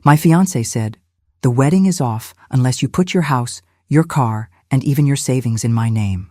My fiancé said, "The wedding is off unless you put your house, your car, and even your savings in my name."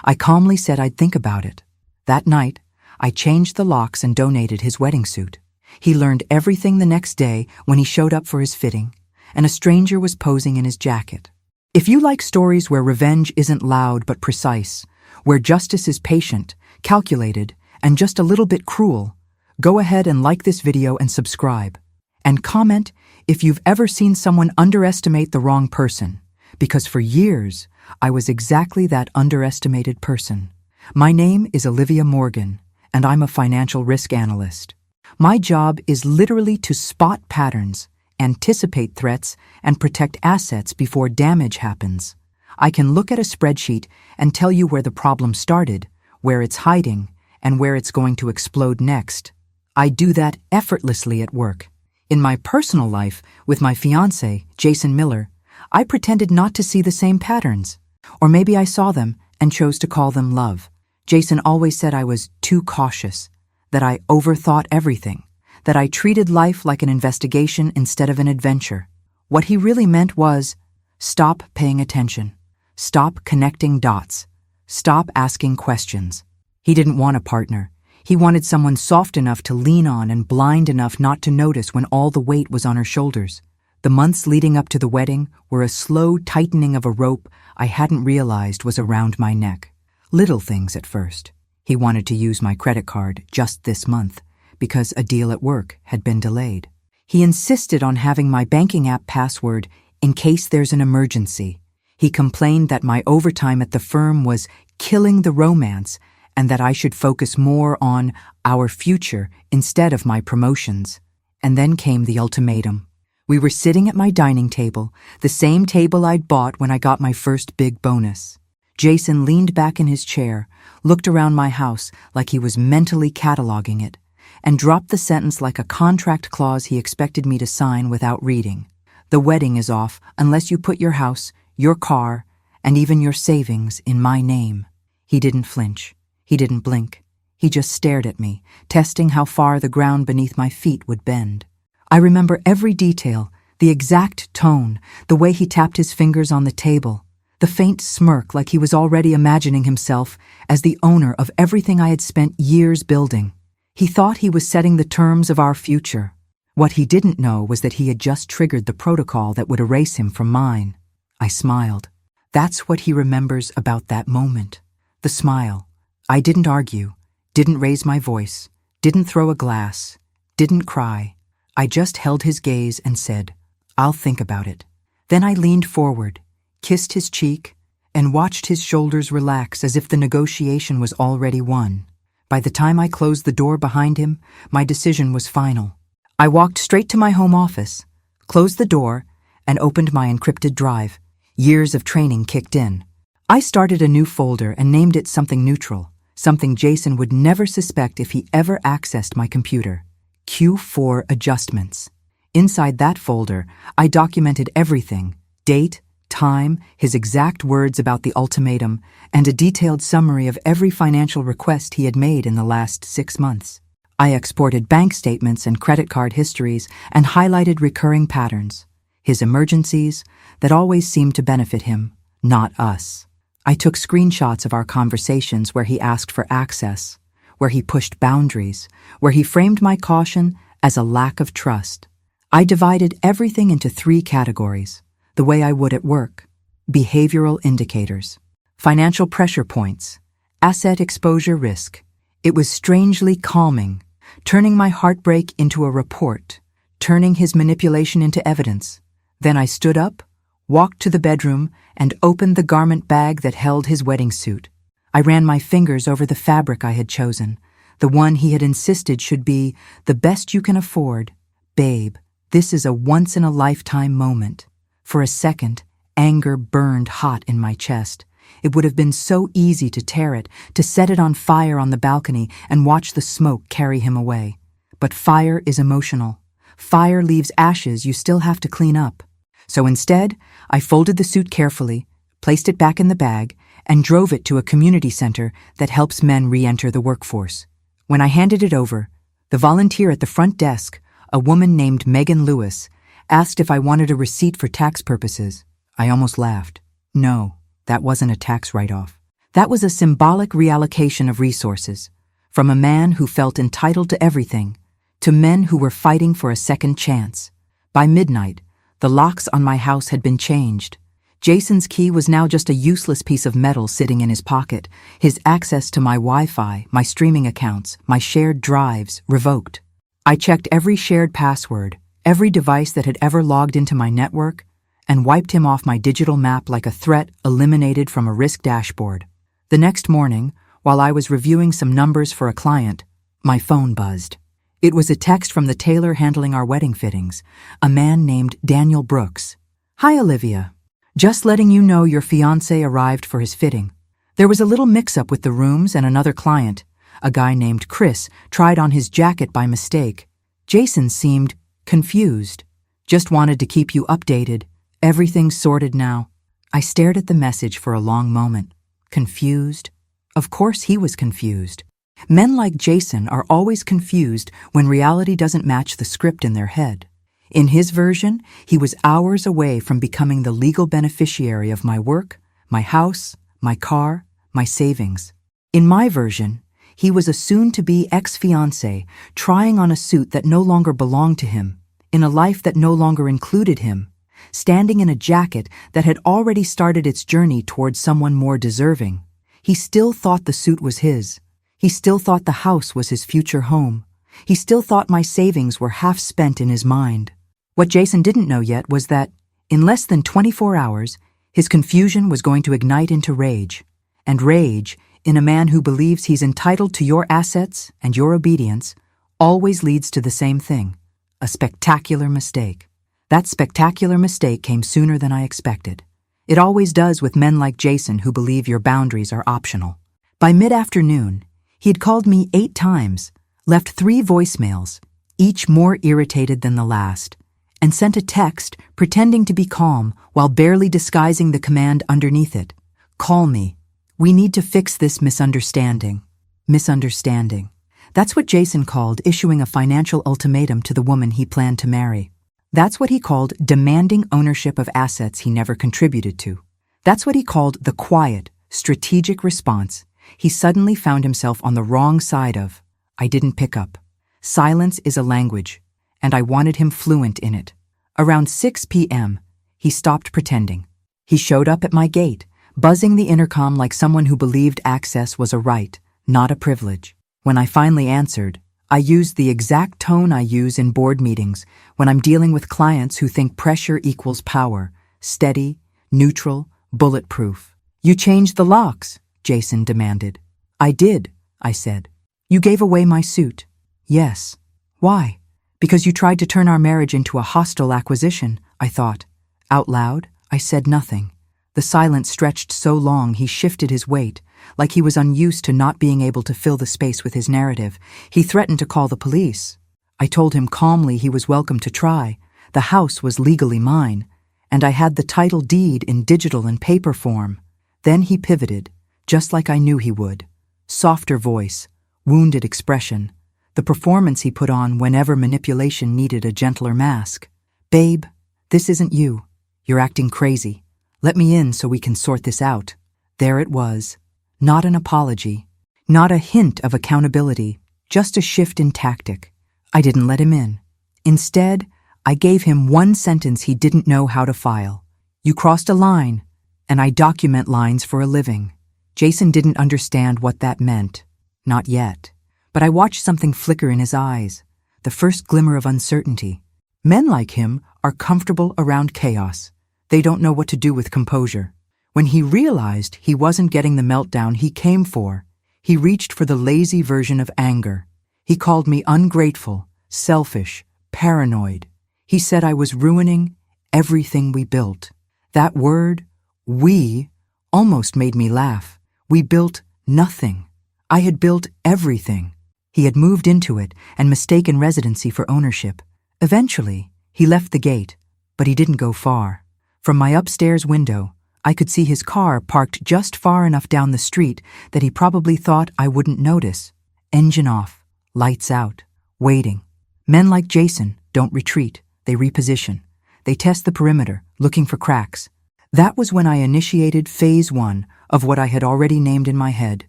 I calmly said I'd think about it. That night, I changed the locks and donated his wedding suit. He learned everything the next day when he showed up for his fitting, and a stranger was posing in his jacket. If you like stories where revenge isn't loud but precise, where justice is patient, calculated, and just a little bit cruel, go ahead and like this video and subscribe. And comment if you've ever seen someone underestimate the wrong person, because for years, I was exactly that underestimated person. My name is Olivia Morgan, and I'm a financial risk analyst. My job is literally to spot patterns, anticipate threats, and protect assets before damage happens. I can look at a spreadsheet and tell you where the problem started, where it's hiding, and where it's going to explode next. I do that effortlessly at work. In my personal life, with my fiancé, Jason Miller, I pretended not to see the same patterns. Or maybe I saw them and chose to call them love. Jason always said I was too cautious, that I overthought everything, that I treated life like an investigation instead of an adventure. What he really meant was, stop paying attention, stop connecting dots, stop asking questions. He didn't want a partner. He wanted someone soft enough to lean on and blind enough not to notice when all the weight was on her shoulders. The months leading up to the wedding were a slow tightening of a rope I hadn't realized was around my neck. Little things at first. He wanted to use my credit card just this month because a deal at work had been delayed. He insisted on having my banking app password in case there's an emergency. He complained that my overtime at the firm was killing the romance and that I should focus more on our future instead of my promotions. And then came the ultimatum. We were sitting at my dining table, the same table I'd bought when I got my first big bonus. Jason leaned back in his chair, looked around my house like he was mentally cataloging it, and dropped the sentence like a contract clause he expected me to sign without reading. "The wedding is off unless you put your house, your car, and even your savings in my name." He didn't flinch. He didn't blink. He just stared at me, testing how far the ground beneath my feet would bend. I remember every detail, the exact tone, the way he tapped his fingers on the table, the faint smirk like he was already imagining himself as the owner of everything I had spent years building. He thought he was setting the terms of our future. What he didn't know was that he had just triggered the protocol that would erase him from mine. I smiled. That's what he remembers about that moment. The smile. I didn't argue, didn't raise my voice, didn't throw a glass, didn't cry. I just held his gaze and said, "I'll think about it." Then I leaned forward, kissed his cheek, and watched his shoulders relax as if the negotiation was already won. By the time I closed the door behind him, my decision was final. I walked straight to my home office, closed the door, and opened my encrypted drive. Years of training kicked in. I started a new folder and named it something neutral, something Jason would never suspect if he ever accessed my computer. Q4 adjustments. Inside that folder, I documented everything: date, time, his exact words about the ultimatum, and a detailed summary of every financial request he had made in the last 6 months. I exported bank statements and credit card histories and highlighted recurring patterns. His emergencies that always seemed to benefit him, not us. I took screenshots of our conversations where he asked for access, where he pushed boundaries, where he framed my caution as a lack of trust. I divided everything into 3 categories, the way I would at work: behavioral indicators, financial pressure points, asset exposure risk. It was strangely calming, turning my heartbreak into a report, turning his manipulation into evidence. Then I stood up, walked to the bedroom, and opened the garment bag that held his wedding suit. I ran my fingers over the fabric I had chosen, the one he had insisted should be the best you can afford. "Babe, this is a once-in-a-lifetime moment." For a second, anger burned hot in my chest. It would have been so easy to tear it, to set it on fire on the balcony and watch the smoke carry him away. But fire is emotional. Fire leaves ashes you still have to clean up. So instead, I folded the suit carefully, placed it back in the bag, and drove it to a community center that helps men re-enter the workforce. When I handed it over, the volunteer at the front desk, a woman named Megan Lewis, Asked if I wanted a receipt for tax purposes. I almost laughed. No, that wasn't a tax write-off. That was a symbolic reallocation of resources, from a man who felt entitled to everything, to men who were fighting for a second chance. By midnight, the locks on my house had been changed. Jason's key was now just a useless piece of metal sitting in his pocket, his access to my Wi-Fi, my streaming accounts, my shared drives, revoked. I checked every shared password, every device that had ever logged into my network, and wiped him off my digital map like a threat eliminated from a risk dashboard. The next morning, while I was reviewing some numbers for a client, my phone buzzed. It was a text from the tailor handling our wedding fittings, a man named Daniel Brooks. "Hi, Olivia. Just letting you know your fiancé arrived for his fitting. There was a little mix-up with the rooms and another client. A guy named Chris tried on his jacket by mistake. Jason seemed confused. Just wanted to keep you updated. Everything's sorted now." I stared at the message for a long moment. Confused? Of course he was confused. Men like Jason are always confused when reality doesn't match the script in their head. In his version, he was hours away from becoming the legal beneficiary of my work, my house, my car, my savings. In my version, he was a soon-to-be ex-fiancé trying on a suit that no longer belonged to him, in a life that no longer included him, standing in a jacket that had already started its journey towards someone more deserving. He still thought the suit was his. He still thought the house was his future home. He still thought my savings were half spent in his mind. What Jason didn't know yet was that, in less than 24 hours, his confusion was going to ignite into rage. And rage, in a man who believes he's entitled to your assets and your obedience, always leads to the same thing: a spectacular mistake. That spectacular mistake came sooner than I expected. It always does with men like Jason who believe your boundaries are optional. By mid-afternoon, he'd called me 8 times, left 3 voicemails, each more irritated than the last, and sent a text pretending to be calm while barely disguising the command underneath it. "Call me. We need to fix this misunderstanding." Misunderstanding. That's what Jason called issuing a financial ultimatum to the woman he planned to marry. That's what he called demanding ownership of assets he never contributed to. That's what he called the quiet, strategic response he suddenly found himself on the wrong side of. I didn't pick up. Silence is a language, and I wanted him fluent in it. Around 6 p.m., he stopped pretending. He showed up at my gate, buzzing the intercom like someone who believed access was a right, not a privilege. When I finally answered, I used the exact tone I use in board meetings when I'm dealing with clients who think pressure equals power: steady, neutral, bulletproof. "You changed the locks," Jason demanded. "I did," I said. "You gave away my suit." "Yes." "Why?" "Because you tried to turn our marriage into a hostile acquisition," I thought. Out loud, I said nothing. The silence stretched so long he shifted his weight, like he was unused to not being able to fill the space with his narrative. He threatened to call the police. I told him calmly he was welcome to try. The house was legally mine, and I had the title deed in digital and paper form. Then he pivoted, just like I knew he would. Softer voice, wounded expression, the performance he put on whenever manipulation needed a gentler mask. "Babe, this isn't you. You're acting crazy. Let me in so we can sort this out." There it was. Not an apology. Not a hint of accountability. Just a shift in tactic. I didn't let him in. Instead, I gave him one sentence he didn't know how to file. "You crossed a line, and I document lines for a living." Jason didn't understand what that meant. Not yet. But I watched something flicker in his eyes, the first glimmer of uncertainty. Men like him are comfortable around chaos. They don't know what to do with composure. When he realized he wasn't getting the meltdown he came for, he reached for the lazy version of anger. He called me ungrateful, selfish, paranoid. He said I was ruining everything we built. That word, "we," almost made me laugh. We built nothing. I had built everything. He had moved into it and mistaken residency for ownership. Eventually, he left the gate, but he didn't go far. From my upstairs window, I could see his car parked just far enough down the street that he probably thought I wouldn't notice. Engine off, lights out, waiting. Men like Jason don't retreat, they reposition. They test the perimeter, looking for cracks. That was when I initiated Phase 1 of what I had already named in my head,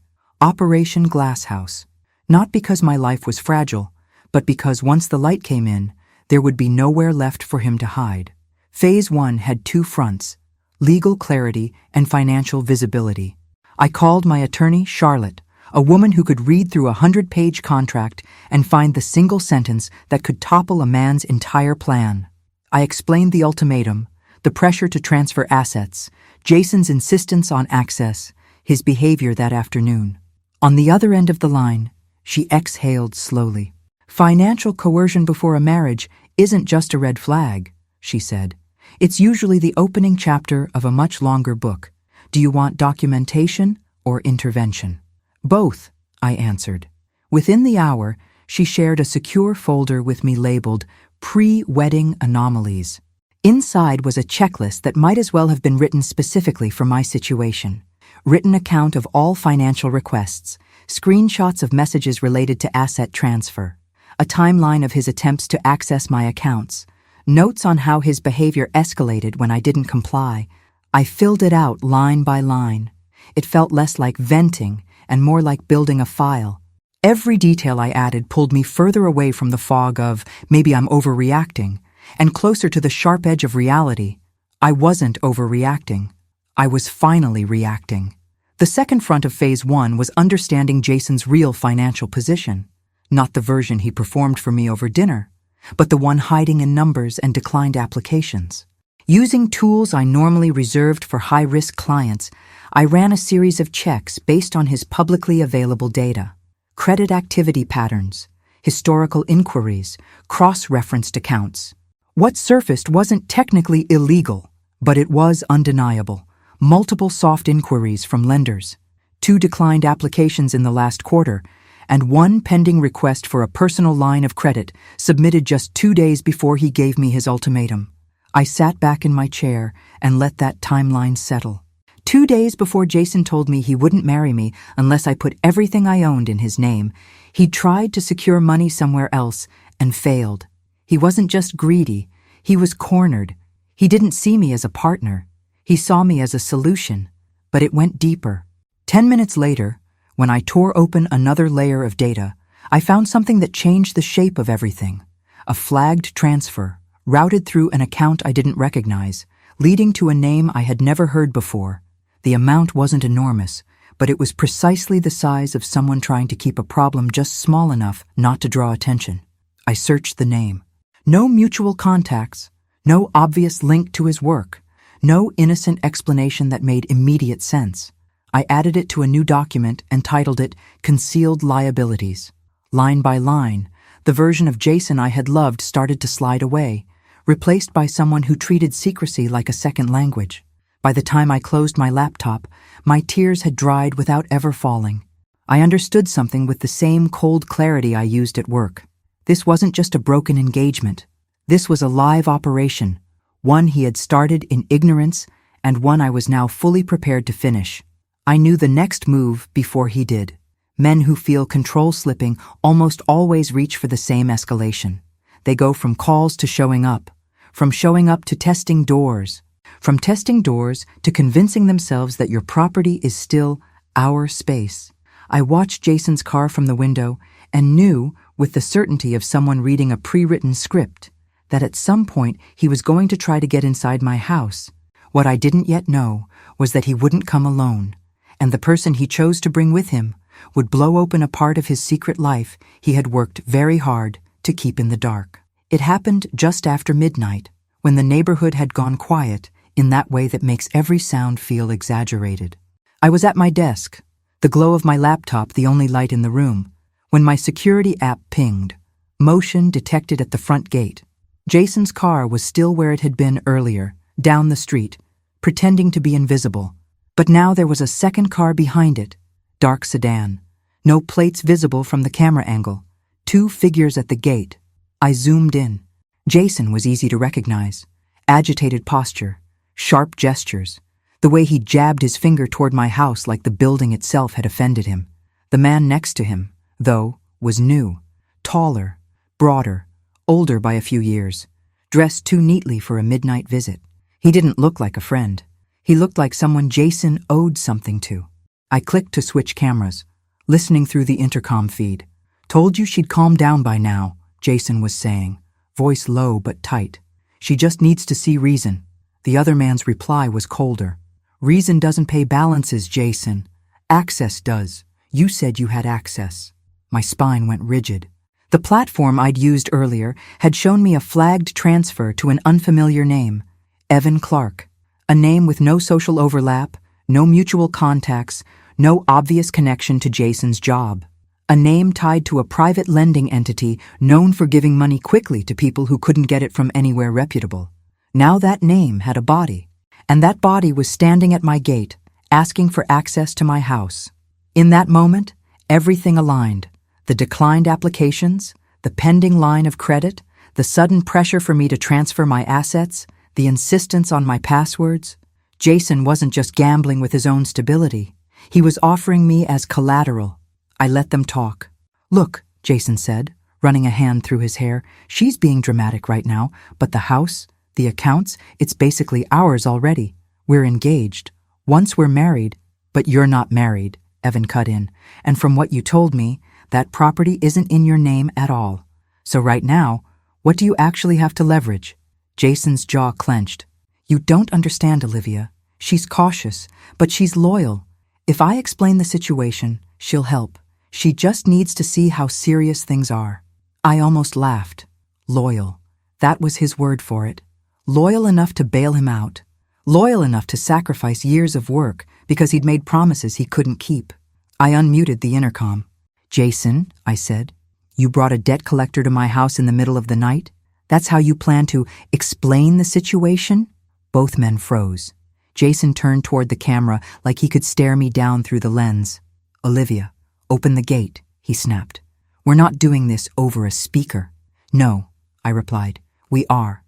Operation Glasshouse. Not because my life was fragile, but because once the light came in, there would be nowhere left for him to hide. Phase 1 had two fronts: legal clarity and financial visibility. I called my attorney, Charlotte, a woman who could read through a 100-page contract and find the single sentence that could topple a man's entire plan. I explained the ultimatum, the pressure to transfer assets, Jason's insistence on access, his behavior that afternoon. On the other end of the line, she exhaled slowly. Financial coercion before a marriage isn't just a red flag, she said. It's usually the opening chapter of a much longer book. Do you want documentation or intervention? Both, I answered. Within the hour, she shared a secure folder with me labeled Pre-Wedding Anomalies. Inside was a checklist that might as well have been written specifically for my situation. Written account of all financial requests, screenshots of messages related to asset transfer, a timeline of his attempts to access my accounts, notes on how his behavior escalated when I didn't comply. I filled it out line by line. It felt less like venting and more like building a file. Every detail I added pulled me further away from the fog of maybe I'm overreacting and closer to the sharp edge of reality. I wasn't overreacting. I was finally reacting. The second front of Phase 1 was understanding Jason's real financial position, not the version he performed for me over dinner, but the one hiding in numbers and declined applications. Using tools I normally reserved for high-risk clients, I ran a series of checks based on his publicly available data: credit activity patterns, historical inquiries, cross-referenced accounts. What surfaced wasn't technically illegal, but it was undeniable. Multiple soft inquiries from lenders, 2 declined applications in the last quarter, and 1 pending request for a personal line of credit submitted just 2 days before he gave me his ultimatum. I sat back in my chair and let that timeline settle. 2 days before Jason told me he wouldn't marry me unless I put everything I owned in his name, he tried to secure money somewhere else and failed. He wasn't just greedy, he was cornered. He didn't see me as a partner. He saw me as a solution, but it went deeper. 10 minutes later, when I tore open another layer of data, I found something that changed the shape of everything. A flagged transfer, routed through an account I didn't recognize, leading to a name I had never heard before. The amount wasn't enormous, but it was precisely the size of someone trying to keep a problem just small enough not to draw attention. I searched the name. No mutual contacts, no obvious link to his work. No innocent explanation that made immediate sense. I added it to a new document and titled it Concealed Liabilities. Line by line, the version of Jason I had loved started to slide away, replaced by someone who treated secrecy like a second language. By the time I closed my laptop, my tears had dried without ever falling. I understood something with the same cold clarity I used at work. This wasn't just a broken engagement. This was a live operation. One he had started in ignorance, and one I was now fully prepared to finish. I knew the next move before he did. Men who feel control slipping almost always reach for the same escalation. They go from calls to showing up, from showing up to testing doors, from testing doors to convincing themselves that your property is still our space. I watched Jason's car from the window and knew, with the certainty of someone reading a pre-written script, that at some point he was going to try to get inside my house. What I didn't yet know was that he wouldn't come alone, and the person he chose to bring with him would blow open a part of his secret life he had worked very hard to keep in the dark. It happened just after midnight, when the neighborhood had gone quiet in that way that makes every sound feel exaggerated. I was at my desk, the glow of my laptop the only light in the room, when my security app pinged. Motion detected at the front gate. Jason's car was still where it had been earlier, down the street, pretending to be invisible. But now there was a second car behind it, dark sedan. No plates visible from the camera angle. 2 figures at the gate. I zoomed in. Jason was easy to recognize. Agitated posture, sharp gestures, the way he jabbed his finger toward my house like the building itself had offended him. The man next to him, though, was new, taller, broader, older by a few years, dressed too neatly for a midnight visit. He didn't look like a friend. He looked like someone Jason owed something to. I clicked to switch cameras, listening through the intercom feed. "Told you she'd calm down by now," Jason was saying, voice low but tight. "She just needs to see reason." The other man's reply was colder. "Reason doesn't pay balances, Jason. Access does. You said you had access." My spine went rigid. The platform I'd used earlier had shown me a flagged transfer to an unfamiliar name, Evan Clark. A name with no social overlap, no mutual contacts, no obvious connection to Jason's job. A name tied to a private lending entity known for giving money quickly to people who couldn't get it from anywhere reputable. Now that name had a body, and that body was standing at my gate, asking for access to my house. In that moment, everything aligned. The declined applications, the pending line of credit, the sudden pressure for me to transfer my assets, the insistence on my passwords. Jason wasn't just gambling with his own stability. He was offering me as collateral. I let them talk. "Look," Jason said, running a hand through his hair, "she's being dramatic right now, but the house, the accounts, it's basically ours already. We're engaged. Once we're married." "But you're not married," Evan cut in. "And from what you told me, that property isn't in your name at all. So right now, what do you actually have to leverage?" Jason's jaw clenched. "You don't understand, Olivia. She's cautious, but she's loyal. If I explain the situation, she'll help. She just needs to see how serious things are." I almost laughed. Loyal. That was his word for it. Loyal enough to bail him out. Loyal enough to sacrifice years of work because he'd made promises he couldn't keep. I unmuted the intercom. "Jason," I said, "you brought a debt collector to my house in the middle of the night? That's how you plan to explain the situation?" Both men froze. Jason turned toward the camera like he could stare me down through the lens. "Olivia, open the gate," he snapped. "We're not doing this over a speaker." "No," I replied, "we are.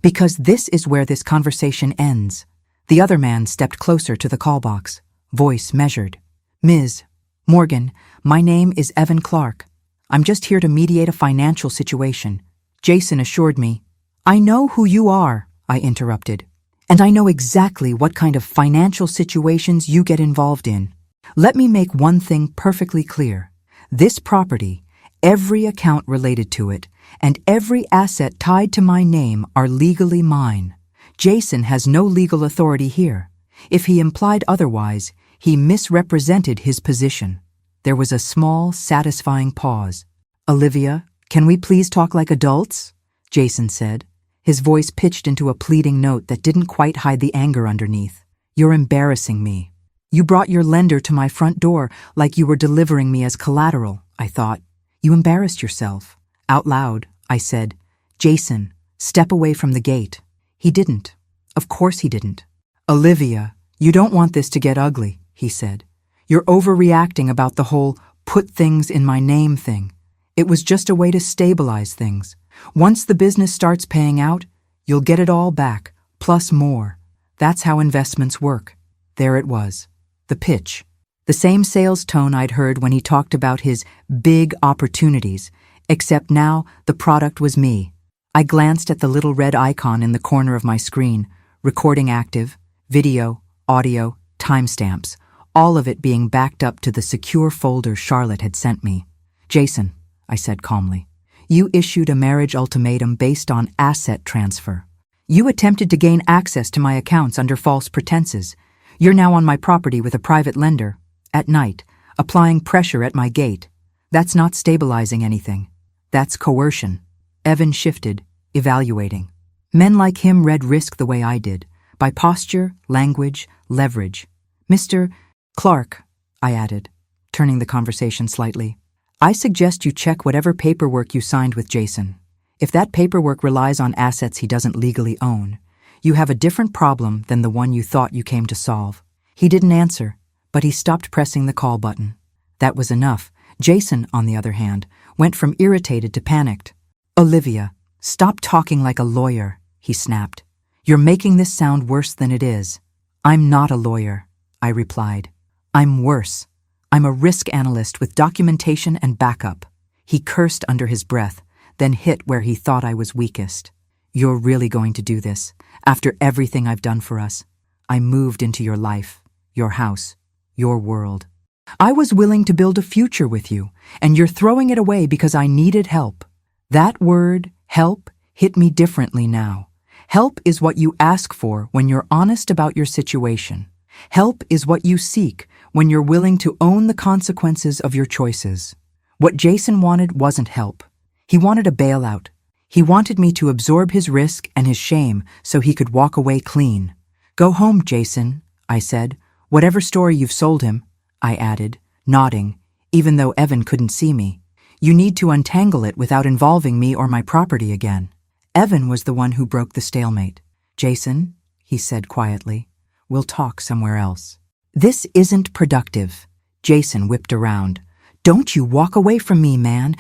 Because this is where this conversation ends." The other man stepped closer to the call box, voice measured. "Ms. Morgan, my name is Evan Clark. I'm just here to mediate a financial situation." Jason assured me. "I know who you are," I interrupted. "And I know exactly what kind of financial situations you get involved in. Let me make one thing perfectly clear. This property, every account related to it, and every asset tied to my name are legally mine. Jason has no legal authority here. If he implied otherwise, he misrepresented his position." There was a small, satisfying pause. "Olivia, can we please talk like adults?" Jason said, his voice pitched into a pleading note that didn't quite hide the anger underneath. "You're embarrassing me. You brought your lender to my front door like you were delivering me as collateral," I thought. "You embarrassed yourself." Out loud, I said, "Jason, step away from the gate." He didn't. Of course he didn't. "Olivia, you don't want this to get ugly," he said. "You're overreacting about the whole put things in my name thing. It was just a way to stabilize things. Once the business starts paying out, you'll get it all back, plus more. That's how investments work." There it was. The pitch. The same sales tone I'd heard when he talked about his big opportunities, except now the product was me. I glanced at the little red icon in the corner of my screen, recording active, video, audio, timestamps, all of it being backed up to the secure folder Charlotte had sent me. "Jason," I said calmly, "you issued a marriage ultimatum based on asset transfer. You attempted to gain access to my accounts under false pretenses. You're now on my property with a private lender, at night, applying pressure at my gate. That's not stabilizing anything. That's coercion." Evan shifted, evaluating. Men like him read risk the way I did, by posture, language, leverage. "Mr. Clark," I added, turning the conversation slightly, "I suggest you check whatever paperwork you signed with Jason. If that paperwork relies on assets he doesn't legally own, you have a different problem than the one you thought you came to solve." He didn't answer, but he stopped pressing the call button. That was enough. Jason, on the other hand, went from irritated to panicked. "Olivia, stop talking like a lawyer," he snapped. "You're making this sound worse than it is." "I'm not a lawyer," I replied. "I'm worse. I'm a risk analyst with documentation and backup." He cursed under his breath, then hit where he thought I was weakest. You're really going to do this, after everything I've done for us. I moved into your life, your house, your world. I was willing to build a future with you, and you're throwing it away because I needed help. That word, help, hit me differently now. Help is what you ask for when you're honest about your situation. Help is what you seek when you're willing to own the consequences of your choices. What Jason wanted wasn't help. He wanted a bailout. He wanted me to absorb his risk and his shame so he could walk away clean. Go home, Jason, I said. Whatever story you've sold him, I added, nodding, even though Evan couldn't see me. You need to untangle it without involving me or my property again. Evan was the one who broke the stalemate. Jason, he said quietly, we'll talk somewhere else. This isn't productive. Jason whipped around. Don't you walk away from me, man.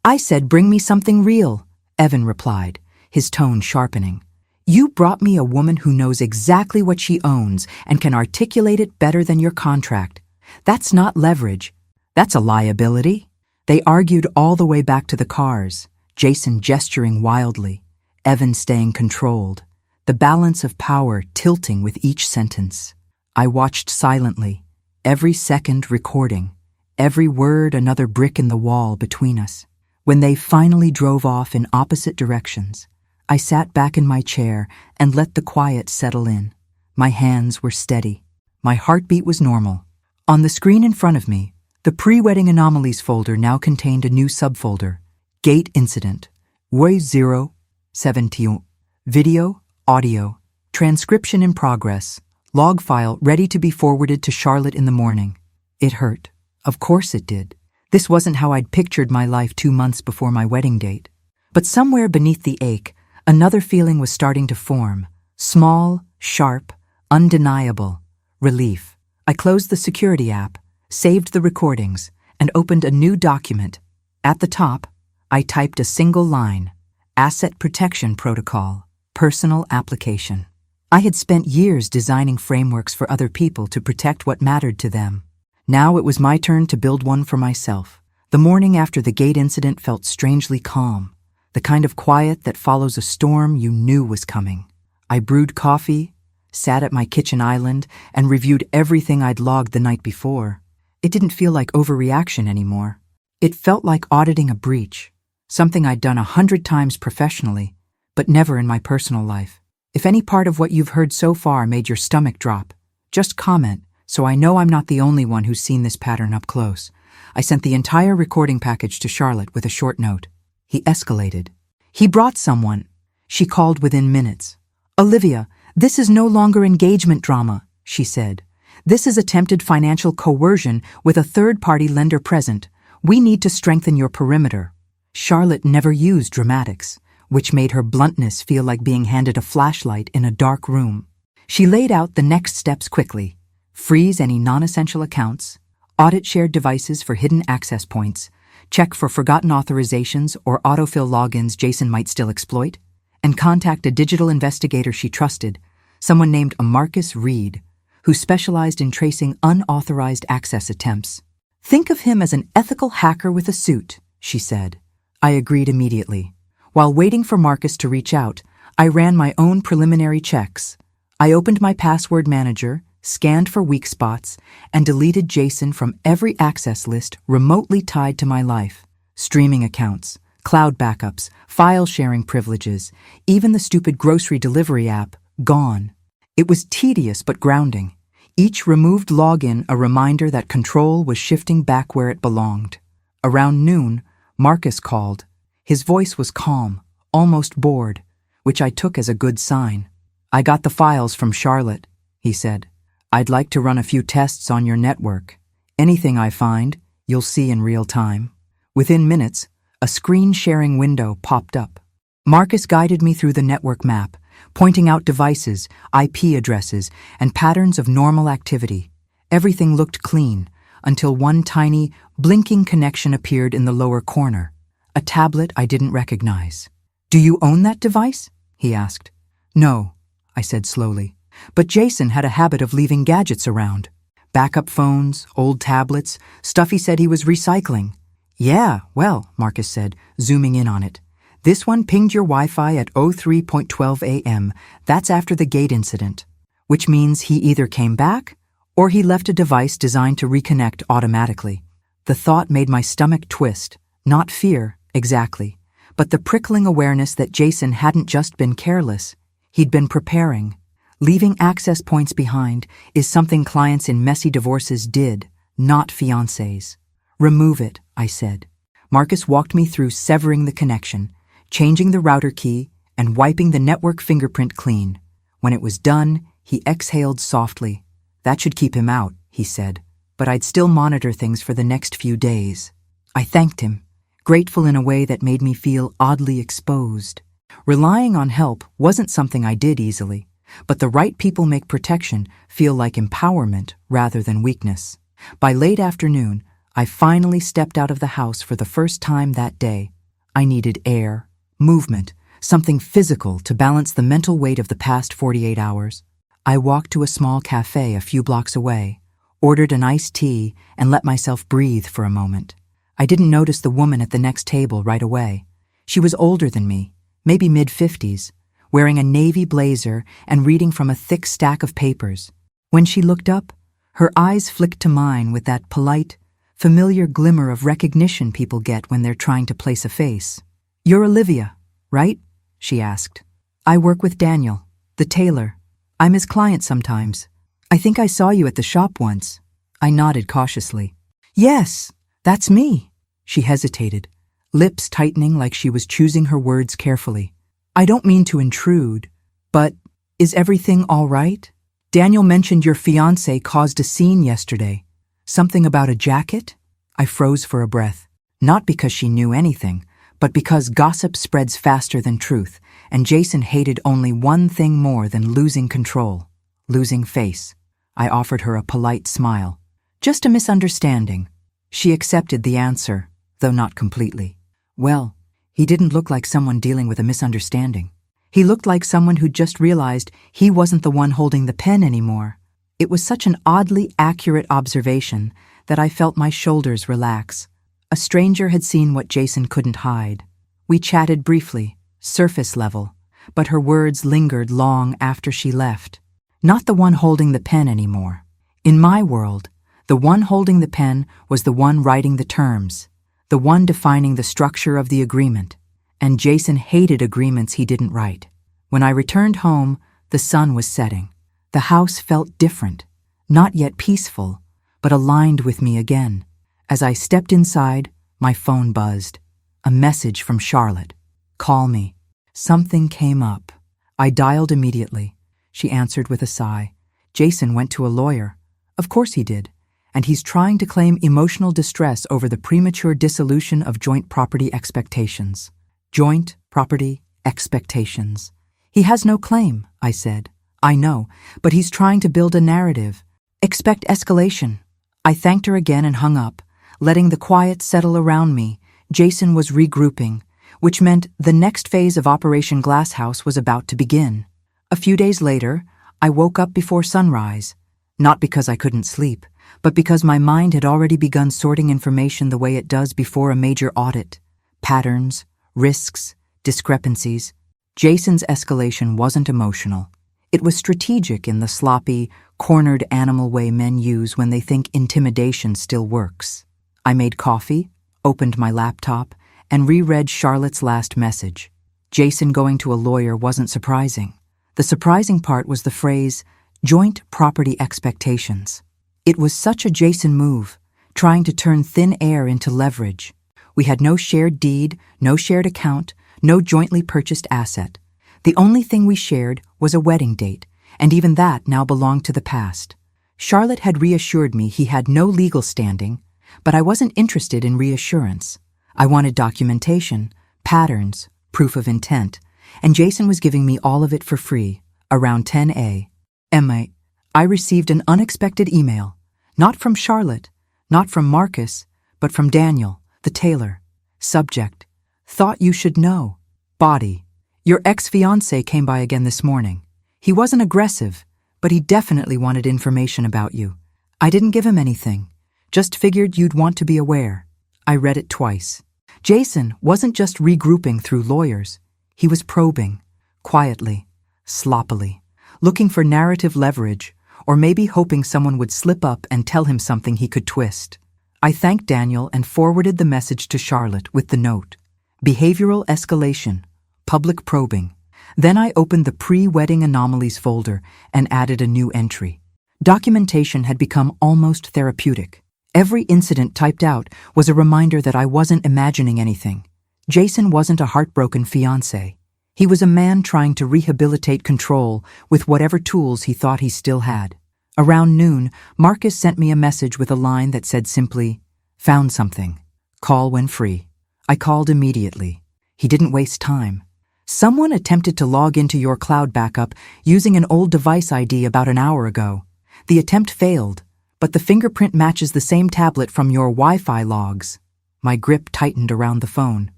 I said bring me something real, Evan replied, his tone sharpening. You brought me a woman who knows exactly what she owns and can articulate it better than your contract. That's not leverage. That's a liability. They argued all the way back to the cars, Jason gesturing wildly, Evan staying controlled, the balance of power tilting with each sentence. I watched silently, every second recording, every word another brick in the wall between us. When they finally drove off in opposite directions, I sat back in my chair and let the quiet settle in. My hands were steady. My heartbeat was normal. On the screen in front of me, the pre-wedding anomalies folder now contained a new subfolder, Gate Incident, Y017, Video, Audio, Transcription in Progress, Log file ready to be forwarded to Charlotte in the morning. It hurt. Of course it did. This wasn't how I'd pictured my life 2 months before my wedding date. But somewhere beneath the ache, another feeling was starting to form. Small, sharp, undeniable. Relief. I closed the security app, saved the recordings, and opened a new document. At the top, I typed a single line. Asset Protection Protocol. Personal Application. I had spent years designing frameworks for other people to protect what mattered to them. Now it was my turn to build one for myself. The morning after the gate incident felt strangely calm, the kind of quiet that follows a storm you knew was coming. I brewed coffee, sat at my kitchen island, and reviewed everything I'd logged the night before. It didn't feel like overreaction anymore. It felt like auditing a breach, something I'd done 100 times professionally, but never in my personal life. If any part of what you've heard so far made your stomach drop, just comment, so I know I'm not the only one who's seen this pattern up close. I sent the entire recording package to Charlotte with a short note. He escalated. He brought someone. She called within minutes. Olivia, this is no longer engagement drama, she said. This is attempted financial coercion with a third-party lender present. We need to strengthen your perimeter. Charlotte never used dramatics, which made her bluntness feel like being handed a flashlight in a dark room. She laid out the next steps quickly. Freeze any non-essential accounts, audit shared devices for hidden access points, check for forgotten authorizations or autofill logins Jason might still exploit, and contact a digital investigator she trusted, someone named Marcus Reed, who specialized in tracing unauthorized access attempts. Think of him as an ethical hacker with a suit, she said. I agreed immediately. While waiting for Marcus to reach out, I ran my own preliminary checks. I opened my password manager, scanned for weak spots, and deleted Jason from every access list remotely tied to my life. Streaming accounts, cloud backups, file sharing privileges, even the stupid grocery delivery app, gone. It was tedious but grounding. Each removed login a reminder that control was shifting back where it belonged. Around noon, Marcus called. His voice was calm, almost bored, which I took as a good sign. I got the files from Charlotte, he said. I'd like to run a few tests on your network. Anything I find, you'll see in real time. Within minutes, a screen-sharing window popped up. Marcus guided me through the network map, pointing out devices, IP addresses, and patterns of normal activity. Everything looked clean, until one tiny, blinking connection appeared in the lower corner. A tablet I didn't recognize. Do you own that device? He asked. No, I said slowly. But Jason had a habit of leaving gadgets around. Backup phones, old tablets, stuff he said he was recycling. Yeah, well, Marcus said, zooming in on it. This one pinged your Wi-Fi at 03:12 a.m. That's after the gate incident, which means he either came back or he left a device designed to reconnect automatically. The thought made my stomach twist, not fear, exactly, but the prickling awareness that Jason hadn't just been careless, he'd been preparing. Leaving access points behind is something clients in messy divorces did, not fiancés. Remove it, I said. Marcus walked me through severing the connection, changing the router key, and wiping the network fingerprint clean. When it was done, he exhaled softly. That should keep him out, he said, but I'd still monitor things for the next few days. I thanked him, grateful in a way that made me feel oddly exposed. Relying on help wasn't something I did easily, but the right people make protection feel like empowerment rather than weakness. By late afternoon, I finally stepped out of the house for the first time that day. I needed air, movement, something physical to balance the mental weight of the past 48 hours. I walked to a small cafe a few blocks away, ordered an iced tea, and let myself breathe for a moment. I didn't notice the woman at the next table right away. She was older than me, maybe mid-50s, wearing a navy blazer and reading from a thick stack of papers. When she looked up, her eyes flicked to mine with that polite, familiar glimmer of recognition people get when they're trying to place a face. "You're Olivia, right?" she asked. "I work with Daniel, the tailor. I'm his client sometimes. I think I saw you at the shop once." I nodded cautiously. "Yes, that's me." She hesitated, lips tightening like she was choosing her words carefully. "I don't mean to intrude, but is everything all right? Daniel mentioned your fiancé caused a scene yesterday. Something about a jacket?" I froze for a breath, not because she knew anything, but because gossip spreads faster than truth, and Jason hated only one thing more than losing control, losing face. I offered her a polite smile. "Just a misunderstanding." She accepted the answer, though not completely. Well, he didn't look like someone dealing with a misunderstanding. He looked like someone who'd just realized he wasn't the one holding the pen anymore. It was such an oddly accurate observation that I felt my shoulders relax. A stranger had seen what Jason couldn't hide. We chatted briefly, surface level, but her words lingered long after she left. Not the one holding the pen anymore. In my world, the one holding the pen was the one writing the terms, the one defining the structure of the agreement, and Jason hated agreements he didn't write. When I returned home, the sun was setting. The house felt different, not yet peaceful, but aligned with me again. As I stepped inside, my phone buzzed. A message from Charlotte. "Call me." Something came up. I dialed immediately. She answered with a sigh. "Jason went to a lawyer." Of course he did. And he's trying to claim emotional distress over the premature dissolution of joint property expectations. Joint property expectations. He has no claim, I said. I know, but he's trying to build a narrative. Expect escalation. I thanked her again and hung up, letting the quiet settle around me. Jason was regrouping, which meant the next phase of Operation Glasshouse was about to begin. A few days later, I woke up before sunrise, not because I couldn't sleep, but because my mind had already begun sorting information the way it does before a major audit. Patterns, risks, discrepancies. Jason's escalation wasn't emotional. It was strategic in the sloppy, cornered animal way men use when they think intimidation still works. I made coffee, opened my laptop, and reread Charlotte's last message. Jason going to a lawyer wasn't surprising. The surprising part was the phrase, joint property expectations. It was such a Jason move, trying to turn thin air into leverage. We had no shared deed, no shared account, no jointly purchased asset. The only thing we shared was a wedding date, and even that now belonged to the past. Charlotte had reassured me he had no legal standing, but I wasn't interested in reassurance. I wanted documentation, patterns, proof of intent, and Jason was giving me all of it for free, around 10 a.m. I received an unexpected email, not from Charlotte, not from Marcus, but from Daniel, the tailor. Subject, thought you should know. Body, your ex-fiancé came by again this morning. He wasn't aggressive, but he definitely wanted information about you. I didn't give him anything, just figured you'd want to be aware. I read it twice. Jason wasn't just regrouping through lawyers. He was probing, quietly, sloppily, looking for narrative leverage, or maybe hoping someone would slip up and tell him something he could twist. I thanked Daniel and forwarded the message to Charlotte with the note: behavioral escalation, public probing. Then I opened the pre-wedding anomalies folder and added a new entry. Documentation had become almost therapeutic. Every incident typed out was a reminder that I wasn't imagining anything. Jason wasn't a heartbroken fiancé. He was a man trying to rehabilitate control with whatever tools he thought he still had. Around noon, Marcus sent me a message with a line that said simply, "Found something. Call when free." I called immediately. He didn't waste time. "Someone attempted to log into your cloud backup using an old device ID about an hour ago. The attempt failed, but the fingerprint matches the same tablet from your Wi-Fi logs." My grip tightened around the phone.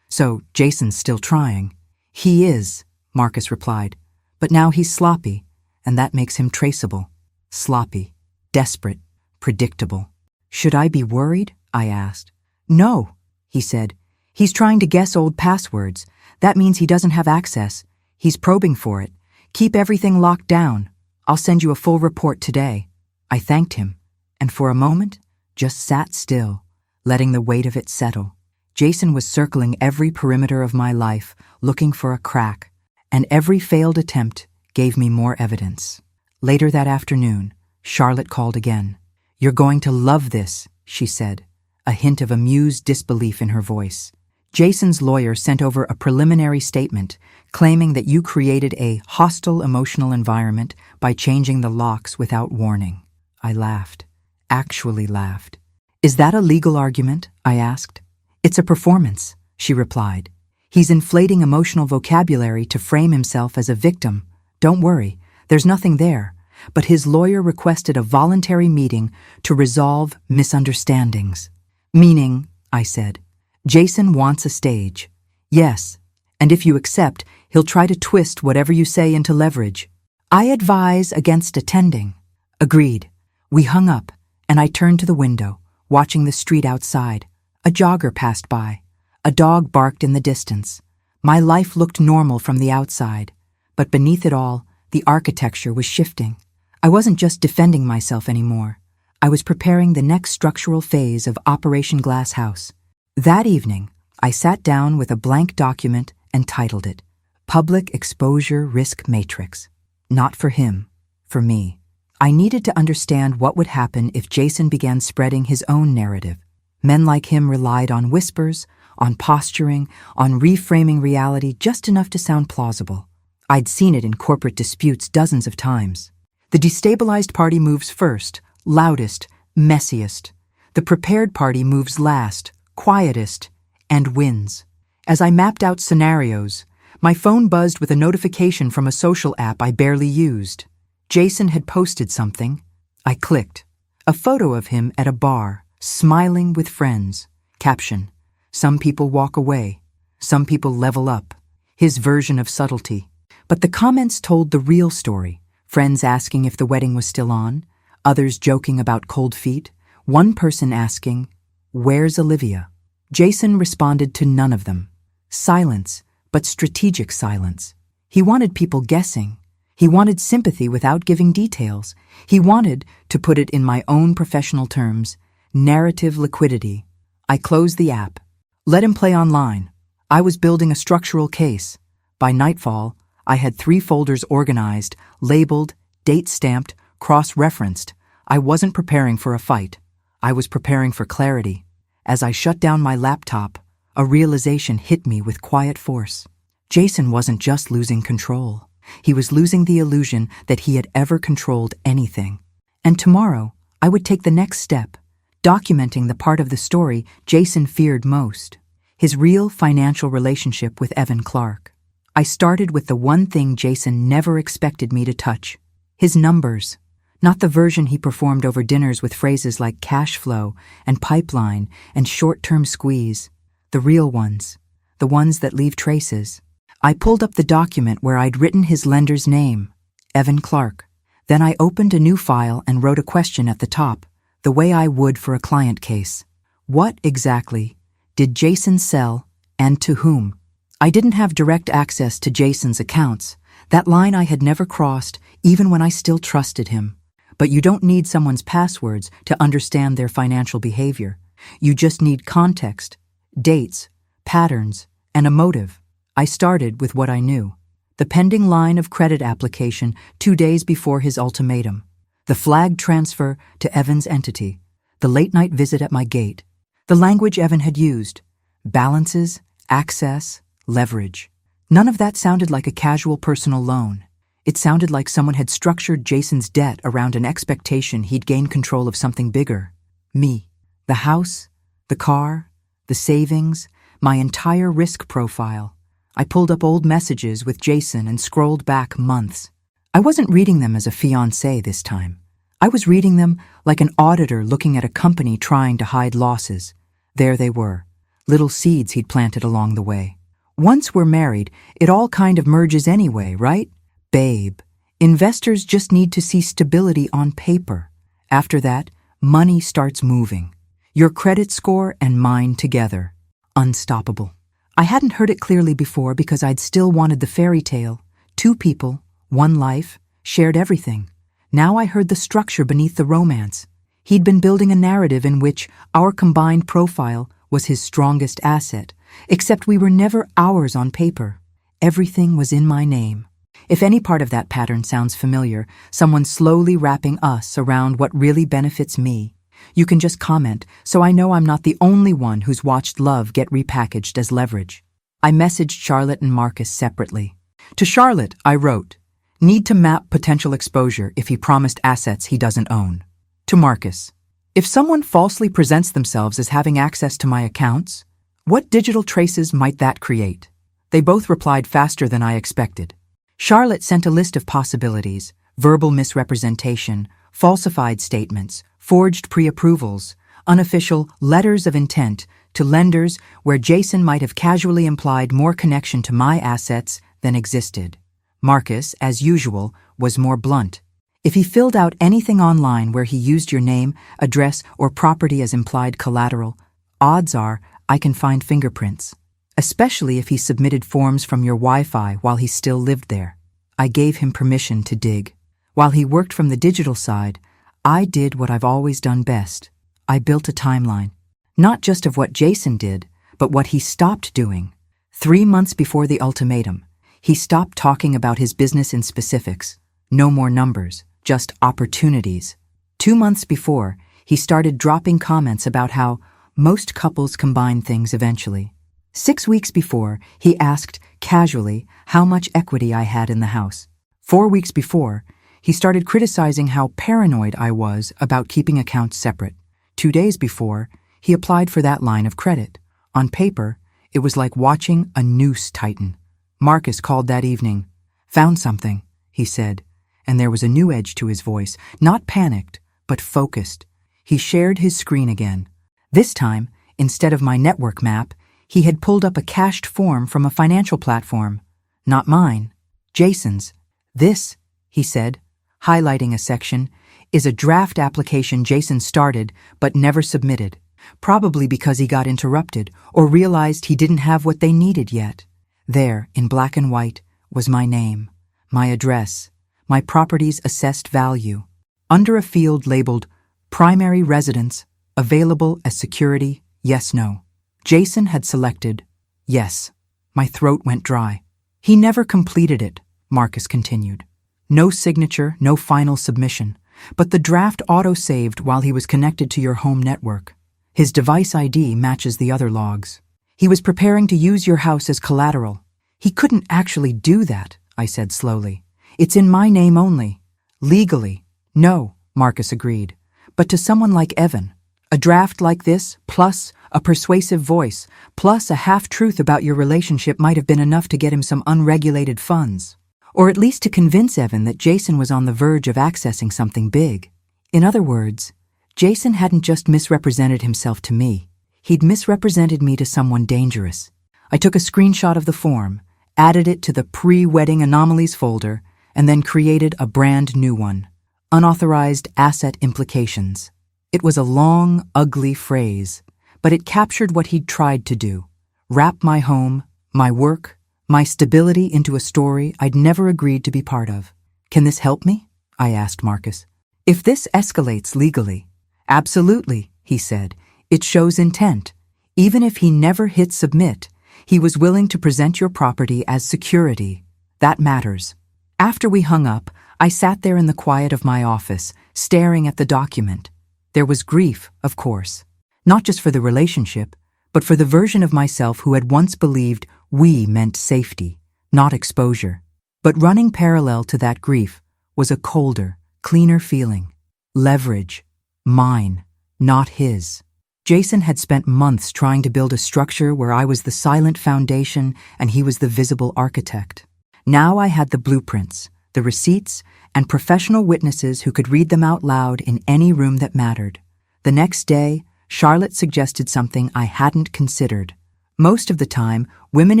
"So, Jason's still trying." "He is," Marcus replied, "but now he's sloppy, and that makes him traceable. Sloppy, desperate, predictable." "Should I be worried?" I asked. "No," he said. "He's trying to guess old passwords. That means he doesn't have access. He's probing for it. Keep everything locked down. I'll send you a full report today." I thanked him, and for a moment, just sat still, letting the weight of it settle. Jason was circling every perimeter of my life, looking for a crack, and every failed attempt gave me more evidence. Later that afternoon, Charlotte called again. "You're going to love this," she said, a hint of amused disbelief in her voice. "Jason's lawyer sent over a preliminary statement claiming that you created a hostile emotional environment by changing the locks without warning." I laughed, actually laughed. "Is that a legal argument?" I asked. "It's a performance," she replied. "He's inflating emotional vocabulary to frame himself as a victim. Don't worry, there's nothing there." But his lawyer requested a voluntary meeting to resolve misunderstandings. "Meaning," I said, "Jason wants a stage." "Yes, and if you accept, he'll try to twist whatever you say into leverage." "I advise against attending." "Agreed." We hung up, and I turned to the window, watching the street outside. A jogger passed by. A dog barked in the distance. My life looked normal from the outside, but beneath it all, the architecture was shifting. I wasn't just defending myself anymore. I was preparing the next structural phase of Operation Glass House. That evening, I sat down with a blank document and titled it, Public Exposure Risk Matrix. Not for him, for me. I needed to understand what would happen if Jason began spreading his own narrative. Men like him relied on whispers, on posturing, on reframing reality just enough to sound plausible. I'd seen it in corporate disputes dozens of times. The destabilized party moves first, loudest, messiest. The prepared party moves last, quietest, and wins. As I mapped out scenarios, my phone buzzed with a notification from a social app I barely used. Jason had posted something. I clicked. A photo of him at a bar, smiling with friends. Caption: "Some people walk away. Some people level up." His version of subtlety. But the comments told the real story. Friends asking if the wedding was still on, others joking about cold feet, one person asking, "Where's Olivia?" Jason responded to none of them. Silence, but strategic silence. He wanted people guessing. He wanted sympathy without giving details. He wanted, to put it in my own professional terms, narrative liquidity. I closed the app. Let him play online. I was building a structural case. By nightfall, I had 3 folders organized, labeled, date-stamped, cross-referenced. I wasn't preparing for a fight. I was preparing for clarity. As I shut down my laptop, a realization hit me with quiet force. Jason wasn't just losing control. He was losing the illusion that he had ever controlled anything. And tomorrow, I would take the next step, documenting the part of the story Jason feared most, his real financial relationship with Evan Clark. I started with the one thing Jason never expected me to touch, his numbers. Not the version he performed over dinners with phrases like cash flow and pipeline and short-term squeeze. The real ones, the ones that leave traces. I pulled up the document where I'd written his lender's name, Evan Clark. Then I opened a new file and wrote a question at the top, the way I would for a client case. What exactly Did Jason sell, and to whom? I didn't have direct access to Jason's accounts. That line I had never crossed, even when I still trusted him. But you don't need someone's passwords to understand their financial behavior. You just need context, dates, patterns, and a motive. I started with what I knew. The pending line of credit application 2 days before his ultimatum. The flagged transfer to Evan's entity. The late-night visit at my gate. The language Evan had used. Balances, access, leverage. None of that sounded like a casual personal loan. It sounded like someone had structured Jason's debt around an expectation he'd gain control of something bigger. Me. The house, the car, the savings, my entire risk profile. I pulled up old messages with Jason and scrolled back months. I wasn't reading them as a fiancé this time. I was reading them like an auditor looking at a company trying to hide losses. There they were, little seeds he'd planted along the way. Once we're married, it all kind of merges anyway, right? Babe, investors just need to see stability on paper. After that, money starts moving. Your credit score and mine together. Unstoppable. I hadn't heard it clearly before because I'd still wanted the fairy tale. 2 people, 1 life, shared everything. Now I heard the structure beneath the romance. He'd been building a narrative in which our combined profile was his strongest asset, except we were never ours on paper. Everything was in my name. If any part of that pattern sounds familiar, someone slowly wrapping us around what really benefits me, you can just comment so I know I'm not the only one who's watched love get repackaged as leverage. I messaged Charlotte and Marcus separately. To Charlotte, I wrote, "Need to map potential exposure if he promised assets he doesn't own." To Marcus, "If someone falsely presents themselves as having access to my accounts, what digital traces might that create?" They both replied faster than I expected. Charlotte sent a list of possibilities: verbal misrepresentation, falsified statements, forged pre-approvals, unofficial letters of intent to lenders where Jason might have casually implied more connection to my assets than existed. Marcus, as usual, was more blunt. If he filled out anything online where he used your name, address, or property as implied collateral, odds are I can find fingerprints. Especially if he submitted forms from your Wi-Fi while he still lived there. I gave him permission to dig. While he worked from the digital side, I did what I've always done best. I built a timeline. Not just of what Jason did, but what he stopped doing. 3 months before the ultimatum, he stopped talking about his business in specifics. No more numbers, just opportunities. 2 months before, he started dropping comments about how most couples combine things eventually. 6 weeks before, he asked casually how much equity I had in the house. 4 weeks before, he started criticizing how paranoid I was about keeping accounts separate. 2 days before, he applied for that line of credit. On paper, it was like watching a noose tighten. Marcus called that evening. "Found something," he said, and there was a new edge to his voice, not panicked, but focused. He shared his screen again. This time, instead of my network map, he had pulled up a cached form from a financial platform. Not mine, Jason's. "This," he said, highlighting a section, "is a draft application Jason started but never submitted, probably because he got interrupted or realized he didn't have what they needed yet." There, in black and white, was my name, my address, my property's assessed value, under a field labeled Primary Residence, Available as Security, Yes, No. Jason had selected yes. My throat went dry. "He never completed it," Marcus continued. "No signature, no final submission, but the draft auto-saved while he was connected to your home network. His device ID matches the other logs. He was preparing to use your house as collateral. He couldn't actually do that," I said slowly. "It's in my name only." "Legally, no," Marcus agreed. "But to someone like Evan, a draft like this, plus a persuasive voice, plus a half-truth about your relationship might have been enough to get him some unregulated funds. Or at least to convince Evan that Jason was on the verge of accessing something big. In other words, Jason hadn't just misrepresented himself to me. He'd misrepresented me to someone dangerous. I took a screenshot of the form, added it to the pre-wedding anomalies folder, and then created a brand new one. Unauthorized asset implications. It was a long, ugly phrase, but it captured what he'd tried to do: wrap my home, my work, my stability into a story I'd never agreed to be part of. "Can this help me?" I asked Marcus. "If this escalates legally." "Absolutely," he said. "It shows intent. Even if he never hit submit, he was willing to present your property as security. That matters." After we hung up, I sat there in the quiet of my office, staring at the document. There was grief, of course. Not just for the relationship, but for the version of myself who had once believed we meant safety, not exposure. But running parallel to that grief was a colder, cleaner feeling. Leverage. Mine, not his. Jason had spent months trying to build a structure where I was the silent foundation and he was the visible architect. Now I had the blueprints, the receipts, and professional witnesses who could read them out loud in any room that mattered. The next day, Charlotte suggested something I hadn't considered. "Most of the time, women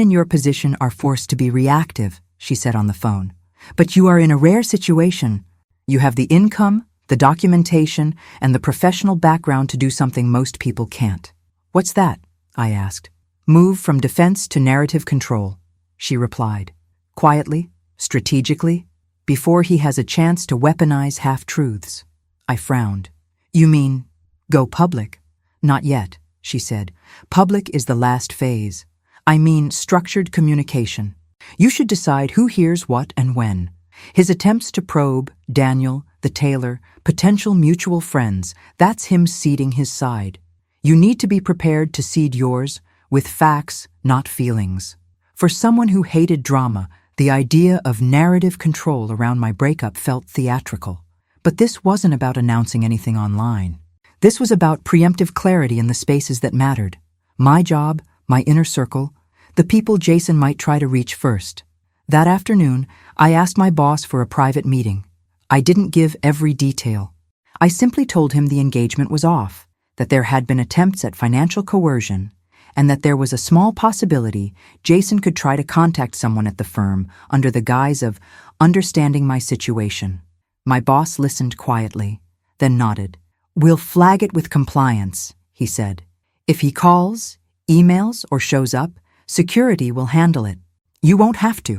in your position are forced to be reactive," she said on the phone. "But you are in a rare situation. You have the income, the documentation, and the professional background to do something most people can't." "What's that?" I asked. "Move from defense to narrative control," she replied. Quietly, strategically, before he has a chance to weaponize half-truths. I frowned. "You mean, go public?" "Not yet," she said. "Public is the last phase. I mean structured communication. You should decide who hears what and when." His attempts to probe Daniel, the tailor, potential mutual friends, that's him ceding his side. You need to be prepared to cede yours, with facts, not feelings. For someone who hated drama, the idea of narrative control around my breakup felt theatrical. But this wasn't about announcing anything online. This was about preemptive clarity in the spaces that mattered. My job, my inner circle, the people Jason might try to reach first. That afternoon, I asked my boss for a private meeting. I didn't give every detail. I simply told him the engagement was off, that there had been attempts at financial coercion, and that there was a small possibility Jason could try to contact someone at the firm under the guise of understanding my situation. My boss listened quietly, then nodded. "We'll flag it with compliance," he said. "If he calls, emails, or shows up, security will handle it. You won't have to."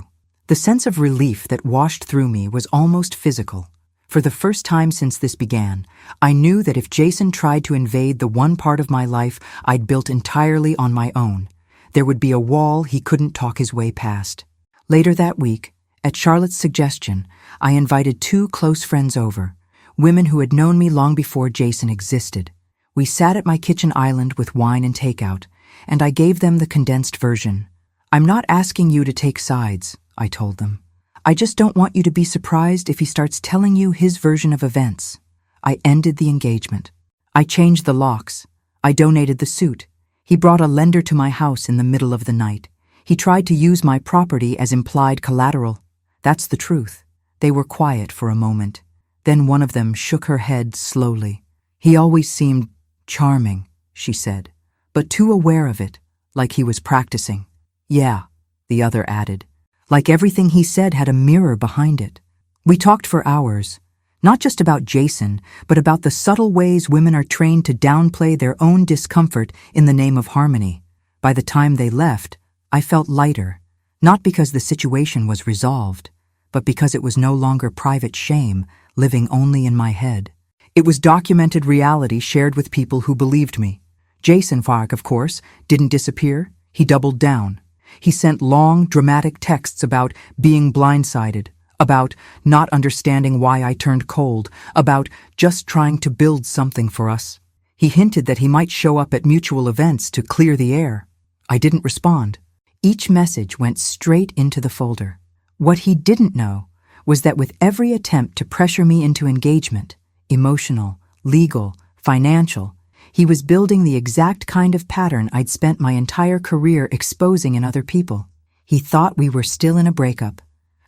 The sense of relief that washed through me was almost physical. For the first time since this began, I knew that if Jason tried to invade the one part of my life I'd built entirely on my own, there would be a wall he couldn't talk his way past. Later that week, at Charlotte's suggestion, I invited 2 close friends over, women who had known me long before Jason existed. We sat at my kitchen island with wine and takeout, and I gave them the condensed version. "I'm not asking you to take sides," I told them. "I just don't want you to be surprised if he starts telling you his version of events." I ended the engagement. I changed the locks. I donated the suit. He brought a lender to my house in the middle of the night. He tried to use my property as implied collateral. That's the truth. They were quiet for a moment. Then one of them shook her head slowly. "He always seemed charming," she said, "but too aware of it, like he was practicing." "Yeah," the other added. Like everything he said had a mirror behind it. We talked for hours, not just about Jason, but about the subtle ways women are trained to downplay their own discomfort in the name of harmony. By the time they left, I felt lighter, not because the situation was resolved, but because it was no longer private shame living only in my head. It was documented reality shared with people who believed me. Jason Fark, of course, didn't disappear. He doubled down. He sent long, dramatic texts about being blindsided, about not understanding why I turned cold, about just trying to build something for us. He hinted that he might show up at mutual events to clear the air. I didn't respond. Each message went straight into the folder. What he didn't know was that with every attempt to pressure me into engagement, emotional, legal, financial, he was building the exact kind of pattern I'd spent my entire career exposing in other people. He thought we were still in a breakup.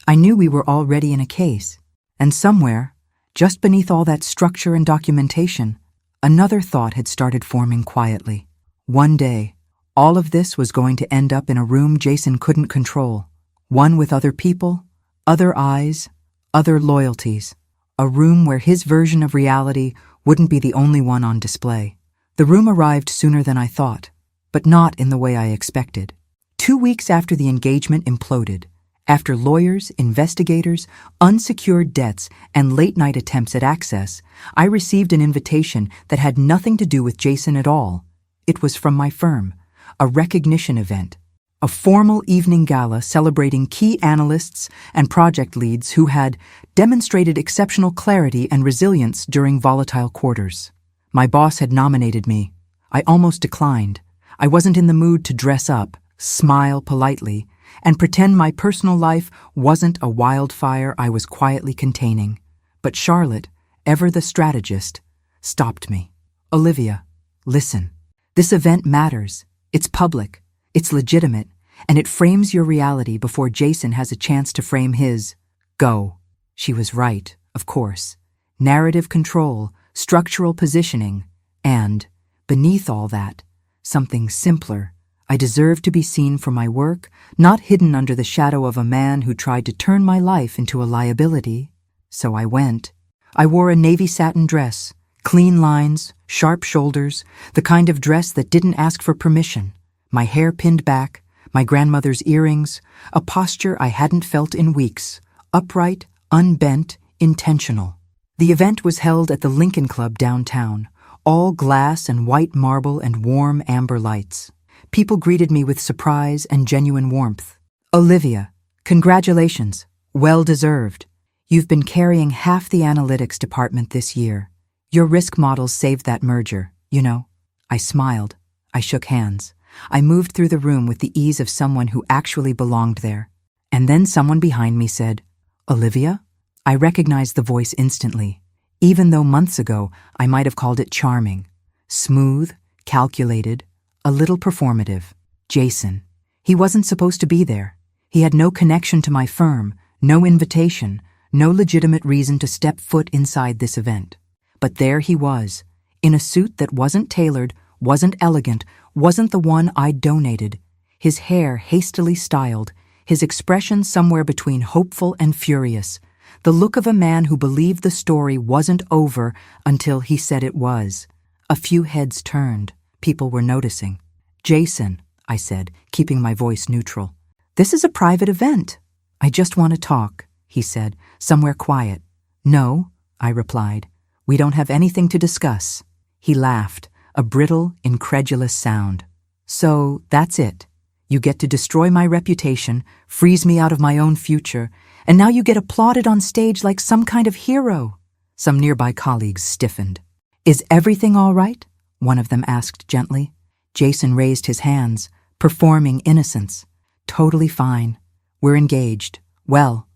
I knew we were already in a case. And somewhere, just beneath all that structure and documentation, another thought had started forming quietly. One day, all of this was going to end up in a room Jason couldn't control. One with other people, other eyes, other loyalties. A room where his version of reality wouldn't be the only one on display. The room arrived sooner than I thought, but not in the way I expected. 2 weeks after the engagement imploded, after lawyers, investigators, unsecured debts, and late-night attempts at access, I received an invitation that had nothing to do with Jason at all. It was from my firm, a recognition event, a formal evening gala celebrating key analysts and project leads who had demonstrated exceptional clarity and resilience during volatile quarters. My boss had nominated me. I almost declined. I wasn't in the mood to dress up, smile politely, and pretend my personal life wasn't a wildfire I was quietly containing. But Charlotte, ever the strategist, stopped me. "Olivia, listen. This event matters. It's public. It's legitimate, and it frames your reality before Jason has a chance to frame his. Go." She was right, of course. Narrative control, structural positioning, and, beneath all that, something simpler. I deserved to be seen for my work, not hidden under the shadow of a man who tried to turn my life into a liability. So I went. I wore a navy satin dress, clean lines, sharp shoulders, the kind of dress that didn't ask for permission. My hair pinned back, my grandmother's earrings, a posture I hadn't felt in weeks, upright, unbent, intentional. The event was held at the Lincoln Club downtown, all glass and white marble and warm amber lights. People greeted me with surprise and genuine warmth. "Olivia, congratulations. Well deserved. You've been carrying half the analytics department this year. Your risk models saved that merger, you know." I smiled. I shook hands. I moved through the room with the ease of someone who actually belonged there. And then someone behind me said, "Olivia?" I recognized the voice instantly, even though months ago I might have called it charming. Smooth, calculated, a little performative. Jason. He wasn't supposed to be there. He had no connection to my firm, no invitation, no legitimate reason to step foot inside this event. But there he was, in a suit that wasn't tailored, wasn't elegant, wasn't the one I'd donated. His hair hastily styled, his expression somewhere between hopeful and furious. The look of a man who believed the story wasn't over until he said it was. A few heads turned. People were noticing. "Jason," I said, keeping my voice neutral. "This is a private event." "I just want to talk," he said, "somewhere quiet." "No," I replied. "We don't have anything to discuss." He laughed, a brittle, incredulous sound. "So, that's it. You get to destroy my reputation, freeze me out of my own future, and now you get applauded on stage like some kind of hero." Some nearby colleagues stiffened. "Is everything all right?" one of them asked gently. Jason raised his hands, performing innocence. "Totally fine. We're engaged. Well,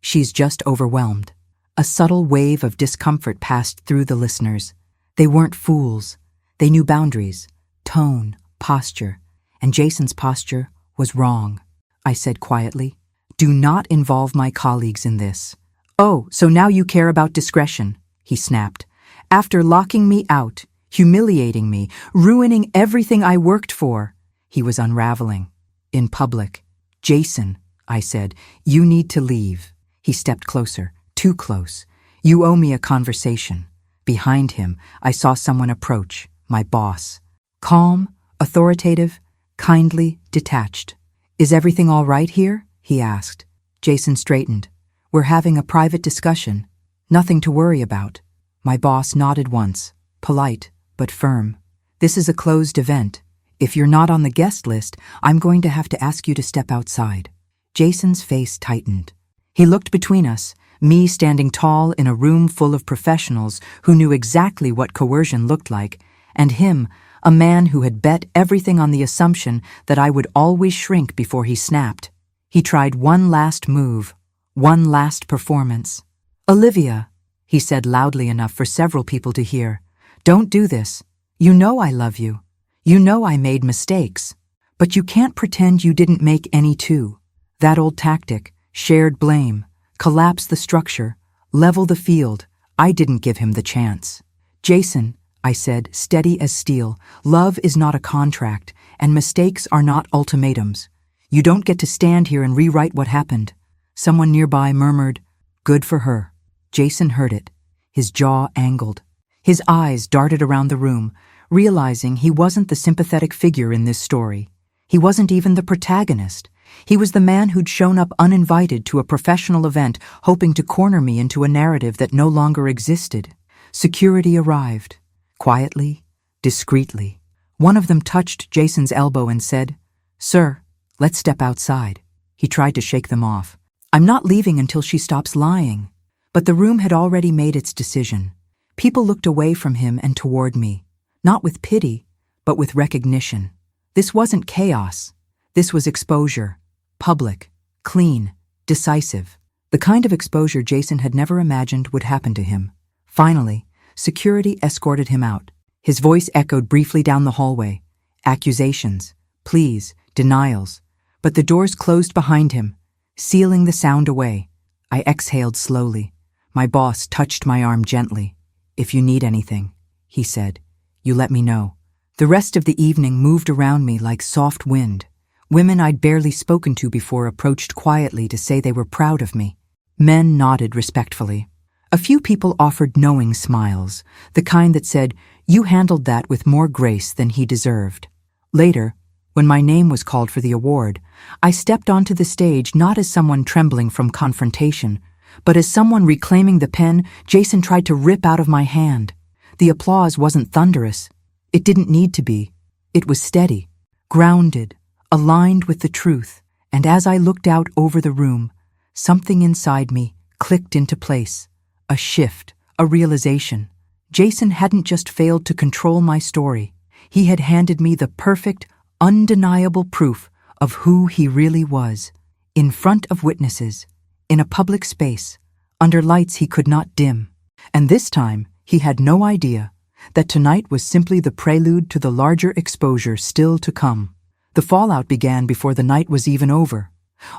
she's just overwhelmed." A subtle wave of discomfort passed through the listeners. They weren't fools. They knew boundaries, tone, posture, and Jason's posture was wrong. I said quietly, "Do not involve my colleagues in this." "Oh, so now you care about discretion," he snapped. "After locking me out, humiliating me, ruining everything I worked for." He was unraveling. In public. "Jason," I said, "you need to leave." He stepped closer, too close. "You owe me a conversation." Behind him, I saw someone approach, my boss. Calm, authoritative, kindly, detached. "Is everything all right here?" he asked. Jason straightened. "We're having a private discussion. Nothing to worry about." My boss nodded once, polite but firm. "This is a closed event. If you're not on the guest list, I'm going to have to ask you to step outside." Jason's face tightened. He looked between us, me standing tall in a room full of professionals who knew exactly what coercion looked like, and him, a man who had bet everything on the assumption that I would always shrink before he snapped. He tried one last move, one last performance. "Olivia," he said loudly enough for several people to hear, "don't do this. You know I love you. You know I made mistakes. But you can't pretend you didn't make any too. That old tactic, shared blame, collapse the structure, level the field. I didn't give him the chance." "Jason," I said, steady as steel, "love is not a contract, and mistakes are not ultimatums. You don't get to stand here and rewrite what happened." Someone nearby murmured, "Good for her." Jason heard it. His jaw angled. His eyes darted around the room, realizing he wasn't the sympathetic figure in this story. He wasn't even the protagonist. He was the man who'd shown up uninvited to a professional event, hoping to corner me into a narrative that no longer existed. Security arrived, quietly, discreetly. One of them touched Jason's elbow and said, "Sir, let's step outside." He tried to shake them off. "I'm not leaving until she stops lying." But the room had already made its decision. People looked away from him and toward me, not with pity, but with recognition. This wasn't chaos. This was exposure. Public, clean, decisive. The kind of exposure Jason had never imagined would happen to him. Finally, security escorted him out. His voice echoed briefly down the hallway. Accusations, pleas, denials. But the doors closed behind him, sealing the sound away. I exhaled slowly. My boss touched my arm gently. "If you need anything," he said, "you let me know." The rest of the evening moved around me like soft wind. Women I'd barely spoken to before approached quietly to say they were proud of me. Men nodded respectfully. A few people offered knowing smiles, the kind that said, "You handled that with more grace than he deserved." Later, when my name was called for the award, I stepped onto the stage not as someone trembling from confrontation, but as someone reclaiming the pen Jason tried to rip out of my hand. The applause wasn't thunderous. It didn't need to be. It was steady, grounded, aligned with the truth, and as I looked out over the room, something inside me clicked into place. A shift, a realization. Jason hadn't just failed to control my story. He had handed me the perfect, undeniable proof of who he really was. In front of witnesses, in a public space, under lights he could not dim. And this time, he had no idea that tonight was simply the prelude to the larger exposure still to come. The fallout began before the night was even over.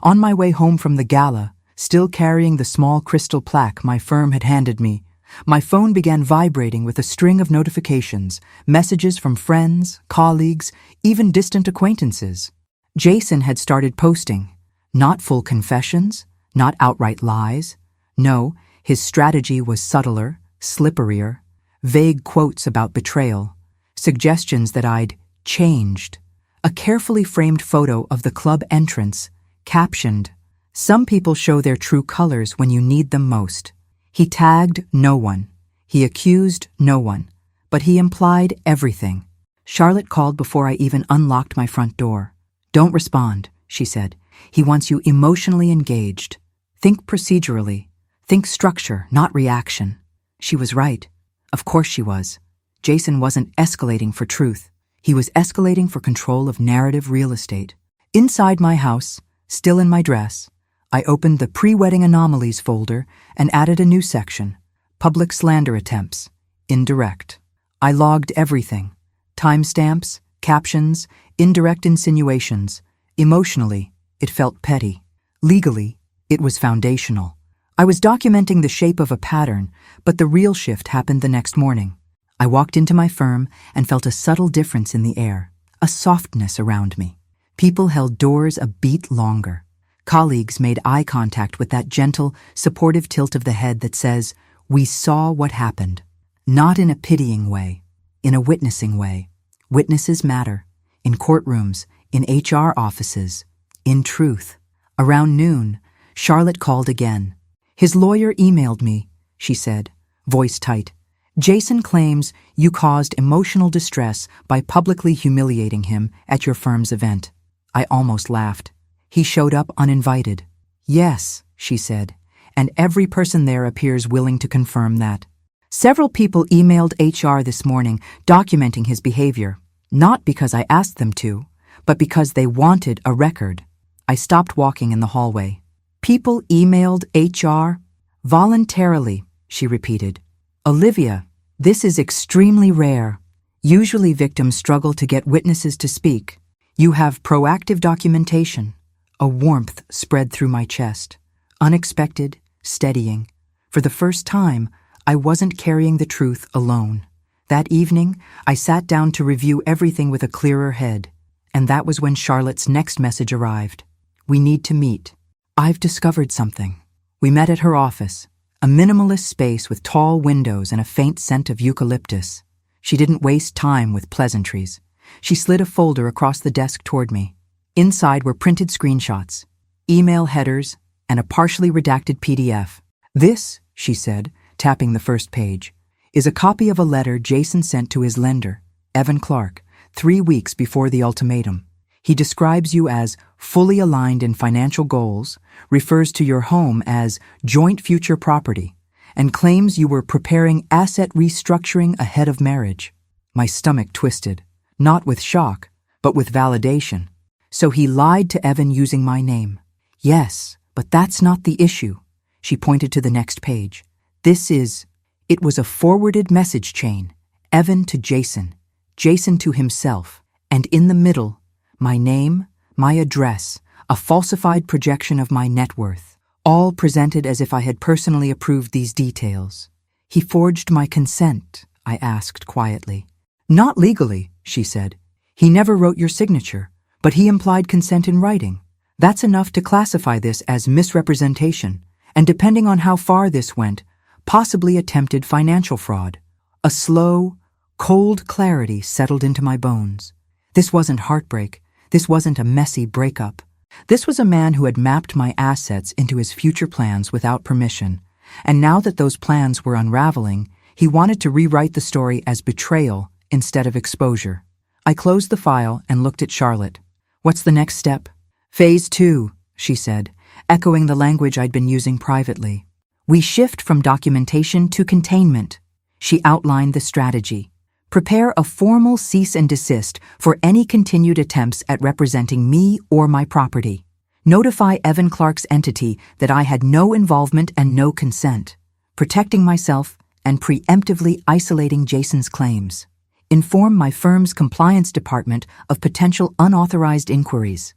On my way home from the gala, still carrying the small crystal plaque my firm had handed me, my phone began vibrating with a string of notifications, messages from friends, colleagues, even distant acquaintances. Jason had started posting. Not full confessions, not outright lies. No, his strategy was subtler, slipperier. Vague quotes about betrayal, suggestions that I'd changed. A carefully framed photo of the club entrance, captioned, "Some people show their true colors when you need them most." He tagged no one. He accused no one. But he implied everything. Charlotte called before I even unlocked my front door. "Don't respond," she said. "He wants you emotionally engaged. Think procedurally. Think structure, not reaction." She was right. Of course she was. Jason wasn't escalating for truth. He was escalating for control of narrative real estate. Inside my house, still in my dress, I opened the pre-wedding anomalies folder and added a new section, public slander attempts, indirect. I logged everything, timestamps, captions, indirect insinuations. Emotionally, it felt petty. Legally, it was foundational. I was documenting the shape of a pattern, but the real shift happened the next morning. I walked into my firm and felt a subtle difference in the air, a softness around me. People held doors a beat longer. Colleagues made eye contact with that gentle, supportive tilt of the head that says, "We saw what happened." Not in a pitying way, in a witnessing way. Witnesses matter. In courtrooms, in HR offices, in truth. Around noon, Charlotte called again. "His lawyer emailed me," she said, voice tight. "Jason claims you caused emotional distress by publicly humiliating him at your firm's event." I almost laughed. "He showed up uninvited." "Yes," she said, "and every person there appears willing to confirm that." Several people emailed HR this morning documenting his behavior, not because I asked them to, but because they wanted a record. I stopped walking in the hallway. "People emailed HR? Voluntarily," she repeated. "Olivia, this is extremely rare. Usually victims struggle to get witnesses to speak. You have proactive documentation." A warmth spread through my chest. Unexpected, steadying. For the first time, I wasn't carrying the truth alone. That evening, I sat down to review everything with a clearer head. And that was when Charlotte's next message arrived. "We need to meet. I've discovered something." We met at her office, A minimalist space with tall windows and a faint scent of eucalyptus. She didn't waste time with pleasantries. She slid a folder across the desk toward me. Inside were printed screenshots, email headers, and a partially redacted PDF. "This," she said, tapping the first page, "is a copy of a letter Jason sent to his lender, Evan Clark, 3 weeks before the ultimatum. He describes you as fully aligned in financial goals, refers to your home as joint future property, and claims you were preparing asset restructuring ahead of marriage." My stomach twisted, not with shock, but with validation. So he lied to Evan using my name. Yes, but that's not the issue. She pointed to the next page. It was a forwarded message chain. Evan to Jason, Jason to himself, and in the middle, my name, my address, a falsified projection of my net worth, all presented as if I had personally approved these details. "He forged my consent?" I asked quietly. "Not legally," she said. "He never wrote your signature, but he implied consent in writing. That's enough to classify this as misrepresentation, and depending on how far this went, possibly attempted financial fraud." A slow, cold clarity settled into my bones. This wasn't heartbreak. This wasn't a messy breakup. This was a man who had mapped my assets into his future plans without permission, and now that those plans were unraveling, he wanted to rewrite the story as betrayal instead of exposure. I closed the file and looked at Charlotte. "What's the next step?" "Phase 2, she said, echoing the language I'd been using privately. "We shift from documentation to containment." She outlined the strategy. "Prepare a formal cease and desist for any continued attempts at representing me or my property. Notify Evan Clark's entity that I had no involvement and no consent, protecting myself and preemptively isolating Jason's claims. Inform my firm's compliance department of potential unauthorized inquiries.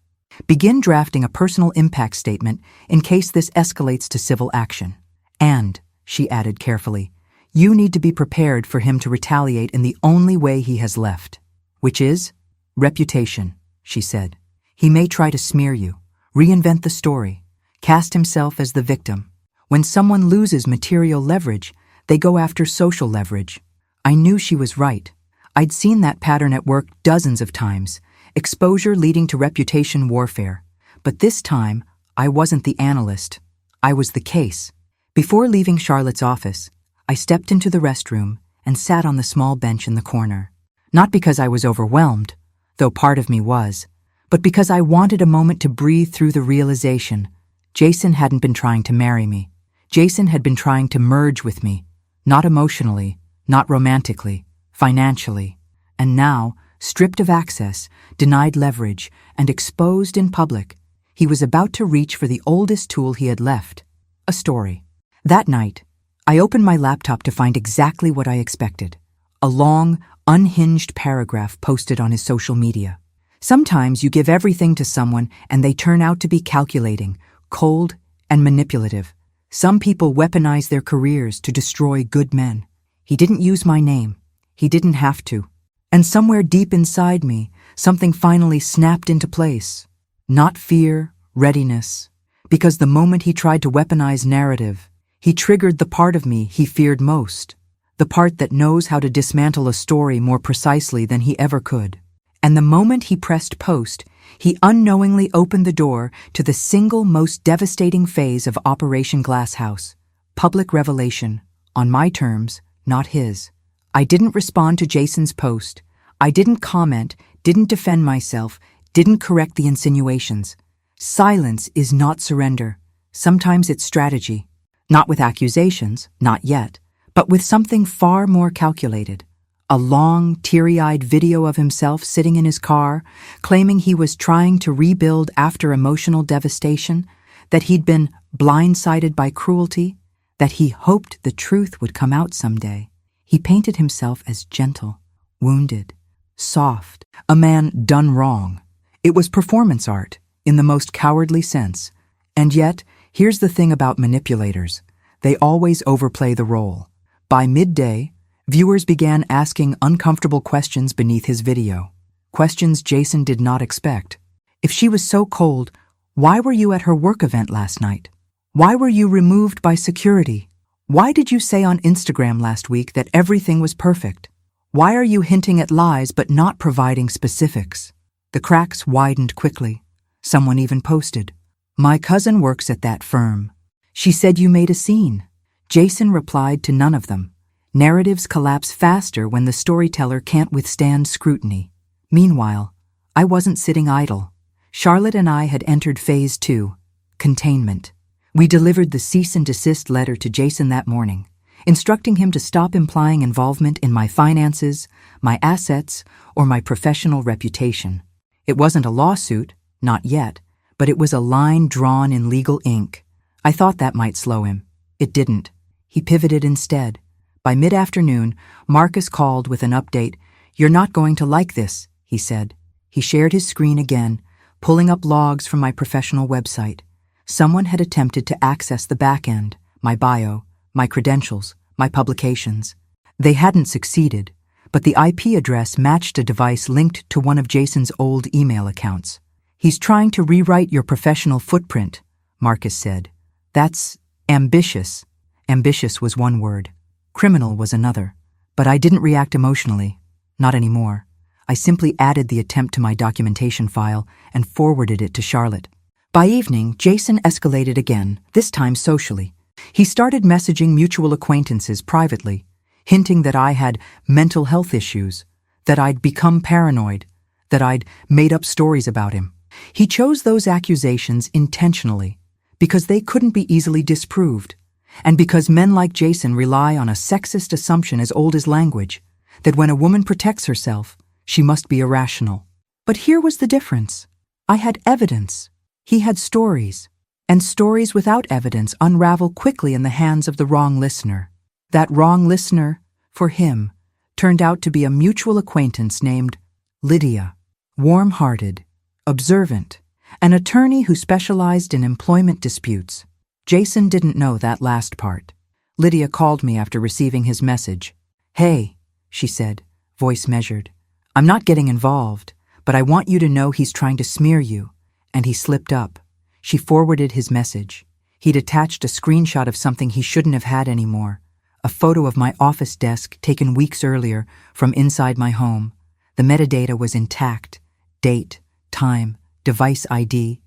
Begin drafting a personal impact statement in case this escalates to civil action. And," she added carefully, "you need to be prepared for him to retaliate in the only way he has left, which is reputation," she said. "He may try to smear you, reinvent the story, cast himself as the victim. When someone loses material leverage, they go after social leverage." I knew she was right. I'd seen that pattern at work dozens of times, exposure leading to reputation warfare. But this time, I wasn't the analyst. I was the case. Before leaving Charlotte's office, I stepped into the restroom and sat on the small bench in the corner. Not because I was overwhelmed, though part of me was, but because I wanted a moment to breathe through the realization Jason hadn't been trying to marry me. Jason had been trying to merge with me, not emotionally, not romantically, financially. And now, stripped of access, denied leverage, and exposed in public, he was about to reach for the oldest tool he had left, a story. That night, I opened my laptop to find exactly what I expected, a long, unhinged paragraph posted on his social media. Sometimes you give everything to someone and they turn out to be calculating, cold, and manipulative. Some people weaponize their careers to destroy good men. He didn't use my name. He didn't have to. And somewhere deep inside me, something finally snapped into place. Not fear, readiness. Because the moment he tried to weaponize narrative, he triggered the part of me he feared most. The part that knows how to dismantle a story more precisely than he ever could. And the moment he pressed post, he unknowingly opened the door to the single most devastating phase of Operation Glasshouse, public revelation, on my terms, not his. I didn't respond to Jason's post. I didn't comment, didn't defend myself, didn't correct the insinuations. Silence is not surrender. Sometimes it's strategy. Not with accusations, not yet, but with something far more calculated. A long, teary-eyed video of himself sitting in his car, claiming he was trying to rebuild after emotional devastation, that he'd been blindsided by cruelty, that he hoped the truth would come out someday. He painted himself as gentle, wounded, soft, a man done wrong. It was performance art, in the most cowardly sense. And yet, here's the thing about manipulators. They always overplay the role. By midday, viewers began asking uncomfortable questions beneath his video. Questions Jason did not expect. If she was so cold, why were you at her work event last night? Why were you removed by security? Why did you say on Instagram last week that everything was perfect? Why are you hinting at lies but not providing specifics? The cracks widened quickly. Someone even posted, "My cousin works at that firm. She said you made a scene." Jason replied to none of them. Narratives collapse faster when the storyteller can't withstand scrutiny. Meanwhile, I wasn't sitting idle. Charlotte and I had entered phase 2, containment. We delivered the cease and desist letter to Jason that morning, instructing him to stop implying involvement in my finances, my assets, or my professional reputation. It wasn't a lawsuit, not yet, but it was a line drawn in legal ink. I thought that might slow him. It didn't. He pivoted instead. By mid-afternoon, Marcus called with an update. "You're not going to like this," he said. He shared his screen again, pulling up logs from my professional website. Someone had attempted to access the back end, my bio, my credentials, my publications. They hadn't succeeded, but the IP address matched a device linked to one of Jason's old email accounts. "He's trying to rewrite your professional footprint," Marcus said. "That's ambitious." Ambitious was one word. Criminal was another. But I didn't react emotionally. Not anymore. I simply added the attempt to my documentation file and forwarded it to Charlotte. By evening, Jason escalated again, this time socially. He started messaging mutual acquaintances privately, hinting that I had mental health issues, that I'd become paranoid, that I'd made up stories about him. He chose those accusations intentionally, because they couldn't be easily disproved, and because men like Jason rely on a sexist assumption as old as language, that when a woman protects herself, she must be irrational. But here was the difference. I had evidence. He had stories. And stories without evidence unravel quickly in the hands of the wrong listener. That wrong listener, for him, turned out to be a mutual acquaintance named Lydia. Warm-hearted, observant, an attorney who specialized in employment disputes. Jason didn't know that last part. Lydia called me after receiving his message. "Hey," she said, voice measured. "I'm not getting involved, but I want you to know he's trying to smear you." And he slipped up. She forwarded his message. He'd attached a screenshot of something he shouldn't have had anymore. A photo of my office desk taken weeks earlier from inside my home. The metadata was intact. Date, time, device ID.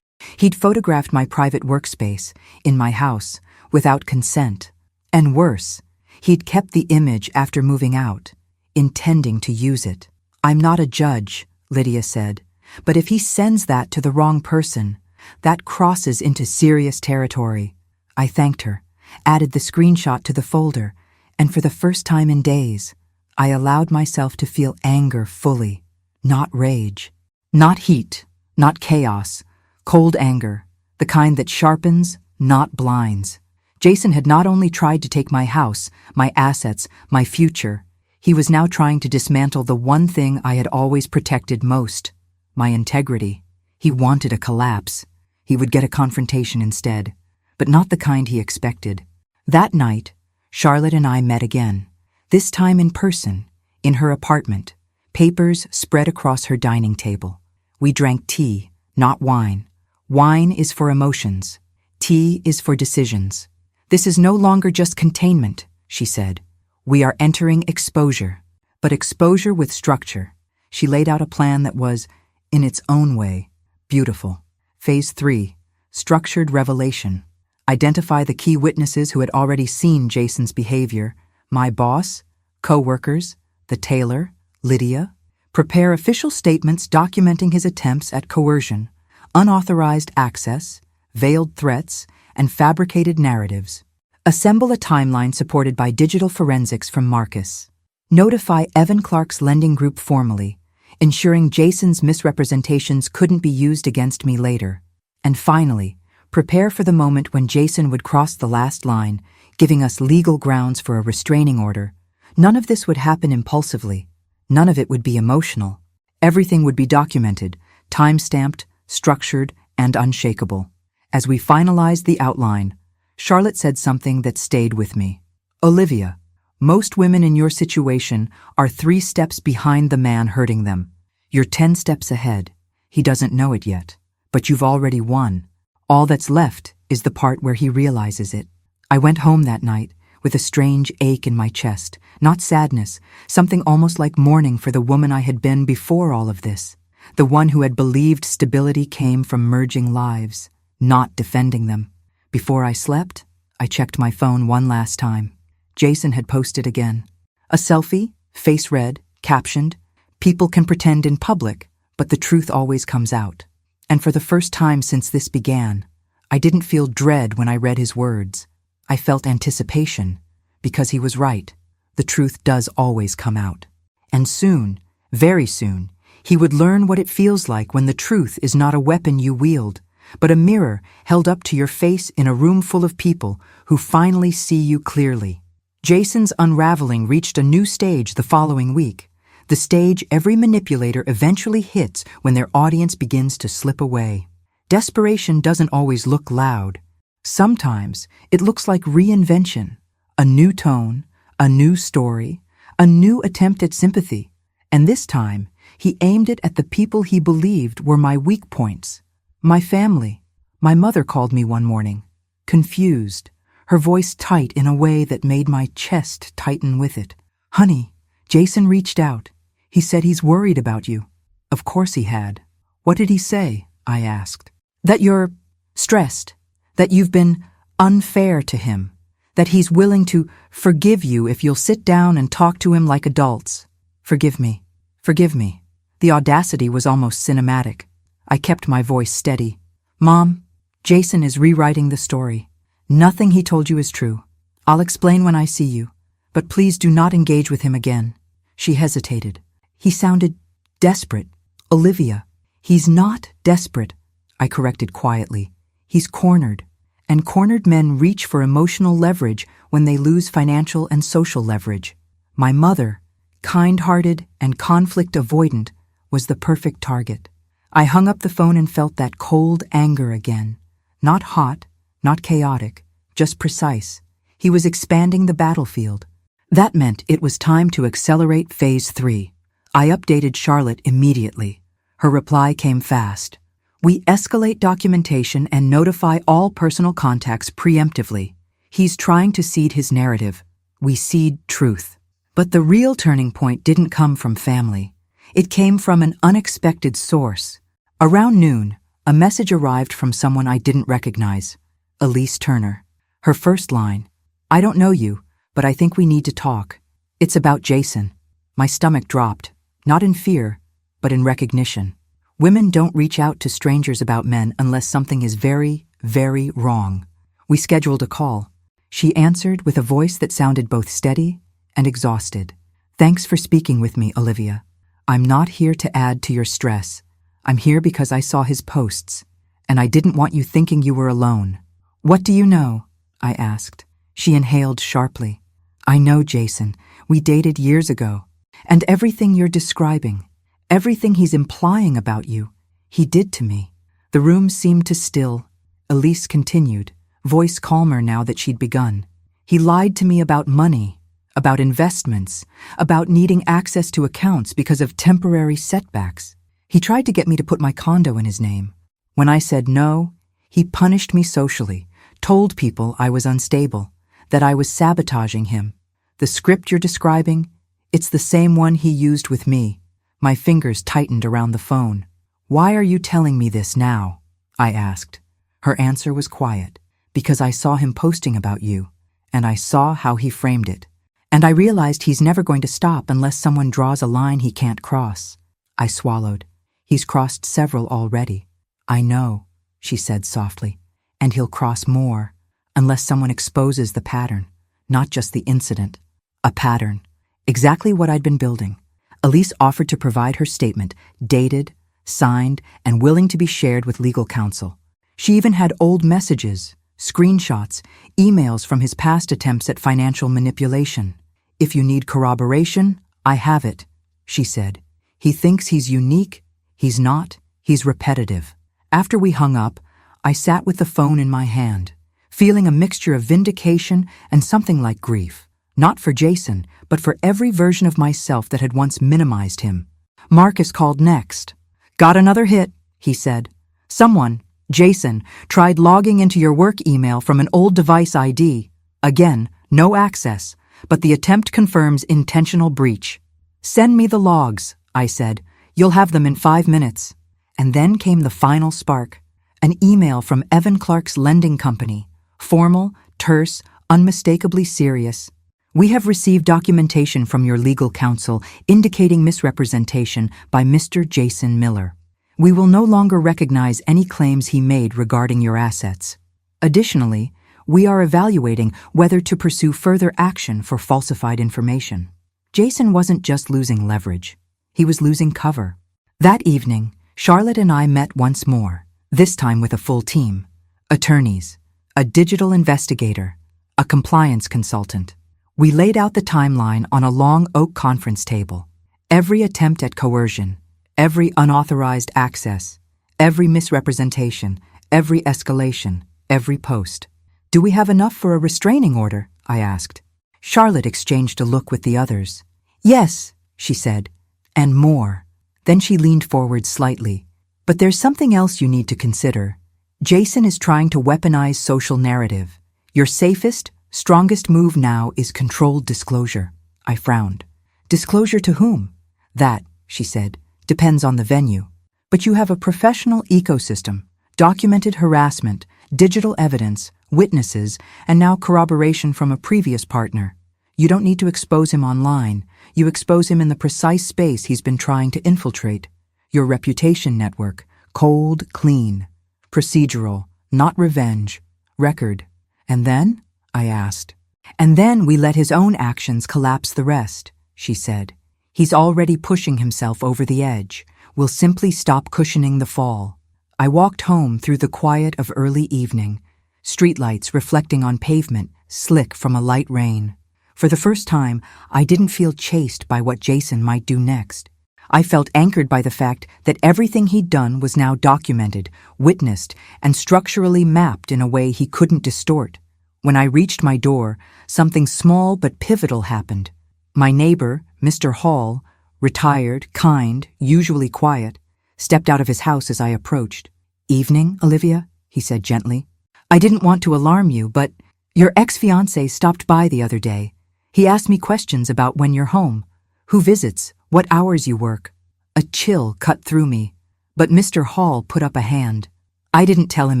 He'd photographed my private workspace, in my house, without consent. And worse, he'd kept the image after moving out, intending to use it. "I'm not a judge," Lydia said, "but if he sends that to the wrong person, that crosses into serious territory." I thanked her, added the screenshot to the folder, and for the first time in days, I allowed myself to feel anger fully, not rage. Not heat, not chaos, cold anger, the kind that sharpens, not blinds. Jason had not only tried to take my house, my assets, my future, he was now trying to dismantle the one thing I had always protected most, my integrity. He wanted a collapse. He would get a confrontation instead, but not the kind he expected. That night, Charlotte and I met again, this time in person, in her apartment, papers spread across her dining table. We drank tea, not wine. Wine is for emotions. Tea is for decisions. "This is no longer just containment," she said. "We are entering exposure, but exposure with structure." She laid out a plan that was, in its own way, beautiful. Phase 3, structured revelation. Identify the key witnesses who had already seen Jason's behavior, my boss, co-workers, the tailor, Lydia. Prepare official statements documenting his attempts at coercion, unauthorized access, veiled threats, and fabricated narratives. Assemble a timeline supported by digital forensics from Marcus. Notify Evan Clark's lending group formally, ensuring Jason's misrepresentations couldn't be used against me later. And finally, prepare for the moment when Jason would cross the last line, giving us legal grounds for a restraining order. None of this would happen impulsively. None of it would be emotional. Everything would be documented, time-stamped, structured, and unshakable. As we finalized the outline, Charlotte said something that stayed with me. "Olivia, most women in your situation are 3 steps behind the man hurting them. You're 10 steps ahead. He doesn't know it yet, but you've already won. All that's left is the part where he realizes it." I went home that night with a strange ache in my chest, not sadness, something almost like mourning for the woman I had been before all of this, the one who had believed stability came from merging lives, not defending them. Before I slept, I checked my phone one last time. Jason had posted again. A selfie, face red, captioned, "People can pretend in public, but the truth always comes out." And for the first time since this began, I didn't feel dread when I read his words. I felt anticipation, because he was right. The truth does always come out. And soon, very soon, he would learn what it feels like when the truth is not a weapon you wield, but a mirror held up to your face in a room full of people who finally see you clearly. Jason's unraveling reached a new stage the following week, the stage every manipulator eventually hits when their audience begins to slip away. Desperation doesn't always look loud. Sometimes it looks like reinvention, a new tone, a new story, a new attempt at sympathy. And this time, he aimed it at the people he believed were my weak points. My family. My mother called me one morning, confused, her voice tight in a way that made my chest tighten with it. "Honey, Jason reached out. He said he's worried about you." Of course he had. "What did he say?" I asked. "That you're stressed, that you've been unfair to him, that he's willing to forgive you if you'll sit down and talk to him like adults." Forgive me. Forgive me. The audacity was almost cinematic. I kept my voice steady. "Mom, Jason is rewriting the story. Nothing he told you is true. I'll explain when I see you, but please do not engage with him again." She hesitated. He sounded desperate. "Olivia, he's not desperate," I corrected quietly. "He's cornered, and cornered men reach for emotional leverage when they lose financial and social leverage. My mother, kind-hearted and conflict avoidant, was the perfect target." I hung up the phone and felt that cold anger again. Not hot, not chaotic, just precise. He was expanding the battlefield. That meant it was time to accelerate Phase 3. I updated Charlotte immediately. Her reply came fast. "We escalate documentation and notify all personal contacts preemptively. He's trying to seed his narrative. We seed truth." But the real turning point didn't come from family. It came from an unexpected source. Around noon, a message arrived from someone I didn't recognize. Elise Turner. Her first line, "I don't know you, but I think we need to talk. It's about Jason." My stomach dropped, not in fear, but in recognition. Women don't reach out to strangers about men unless something is very, very wrong. We scheduled a call. She answered with a voice that sounded both steady and exhausted. "Thanks for speaking with me, Olivia. I'm not here to add to your stress. I'm here because I saw his posts, and I didn't want you thinking you were alone." "What do you know?" I asked. She inhaled sharply. "I know Jason. We dated years ago. And everything you're describing, everything he's implying about you, he did to me." The room seemed to still. Elise continued, voice calmer now that she'd begun. "He lied to me about money, about investments, about needing access to accounts because of temporary setbacks. He tried to get me to put my condo in his name. When I said no, he punished me socially, told people I was unstable, that I was sabotaging him. The script you're describing, it's the same one he used with me." My fingers tightened around the phone. "Why are you telling me this now?" I asked. Her answer was quiet. "Because I saw him posting about you, and I saw how he framed it. And I realized he's never going to stop unless someone draws a line he can't cross." I swallowed. "He's crossed several already." "I know," she said softly. "And he'll cross more, unless someone exposes the pattern, not just the incident." A pattern. Exactly what I'd been building. Elise offered to provide her statement, dated, signed, and willing to be shared with legal counsel. She even had old messages, screenshots, emails from his past attempts at financial manipulation. "If you need corroboration, I have it," she said. "He thinks he's unique. He's not. He's repetitive." After we hung up, I sat with the phone in my hand, feeling a mixture of vindication and something like grief. Not for Jason, but for every version of myself that had once minimized him. Marcus called next. "Got another hit," he said. "Someone, Jason, tried logging into your work email from an old device ID. Again, No access, but the attempt confirms intentional breach. Send me the logs, I said. You'll have them in 5 minutes. And then came the final spark. An email from Evan Clark's lending company. Formal, terse, unmistakably serious. We have received documentation from your legal counsel indicating misrepresentation by Mr. Jason Miller. We will no longer recognize any claims he made regarding your assets. Additionally, we are evaluating whether to pursue further action for falsified information. Jason wasn't just losing leverage. He was losing cover. That evening, Charlotte and I met once more, this time with a full team. Attorneys, a digital investigator, a compliance consultant. We laid out the timeline on a long oak conference table. Every attempt at coercion, every unauthorized access, every misrepresentation, every escalation, every post. Do we have enough for a restraining order? I asked. Charlotte exchanged a look with the others. Yes, she said, and more. Then she leaned forward slightly. But there's something else you need to consider. Jason is trying to weaponize social narrative. Your safest, strongest move now is controlled disclosure. I frowned. Disclosure to whom? That, she said, depends on the venue. But you have a professional ecosystem, documented harassment, digital evidence, witnesses, and now corroboration from a previous partner. You don't need to expose him online. You expose him in the precise space he's been trying to infiltrate. Your reputation network, cold, clean, procedural, not revenge, record. And then? I asked. And then we let his own actions collapse the rest, she said. He's already pushing himself over the edge. We'll simply stop cushioning the fall. I walked home through the quiet of early evening, streetlights reflecting on pavement, slick from a light rain. For the first time, I didn't feel chased by what Jason might do next. I felt anchored by the fact that everything he'd done was now documented, witnessed, and structurally mapped in a way he couldn't distort. When I reached my door, something small but pivotal happened. My neighbor, Mr. Hall, retired, kind, usually quiet, stepped out of his house as I approached. Evening, Olivia, he said gently. I didn't want to alarm you, but your ex-fiancé stopped by the other day. He asked me questions about when you're home, who visits, what hours you work. A chill cut through me, but Mr. Hall put up a hand. I didn't tell him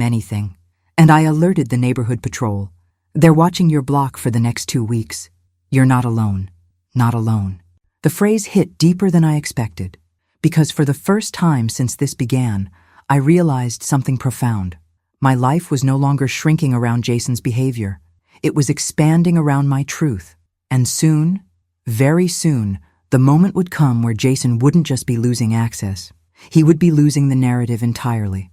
anything, and I alerted the neighborhood patrol. They're watching your block for the next 2 weeks. You're not alone. Not alone. The phrase hit deeper than I expected, because for the first time since this began, I realized something profound. My life was no longer shrinking around Jason's behavior. It was expanding around my truth. And soon, very soon, the moment would come where Jason wouldn't just be losing access. He would be losing the narrative entirely.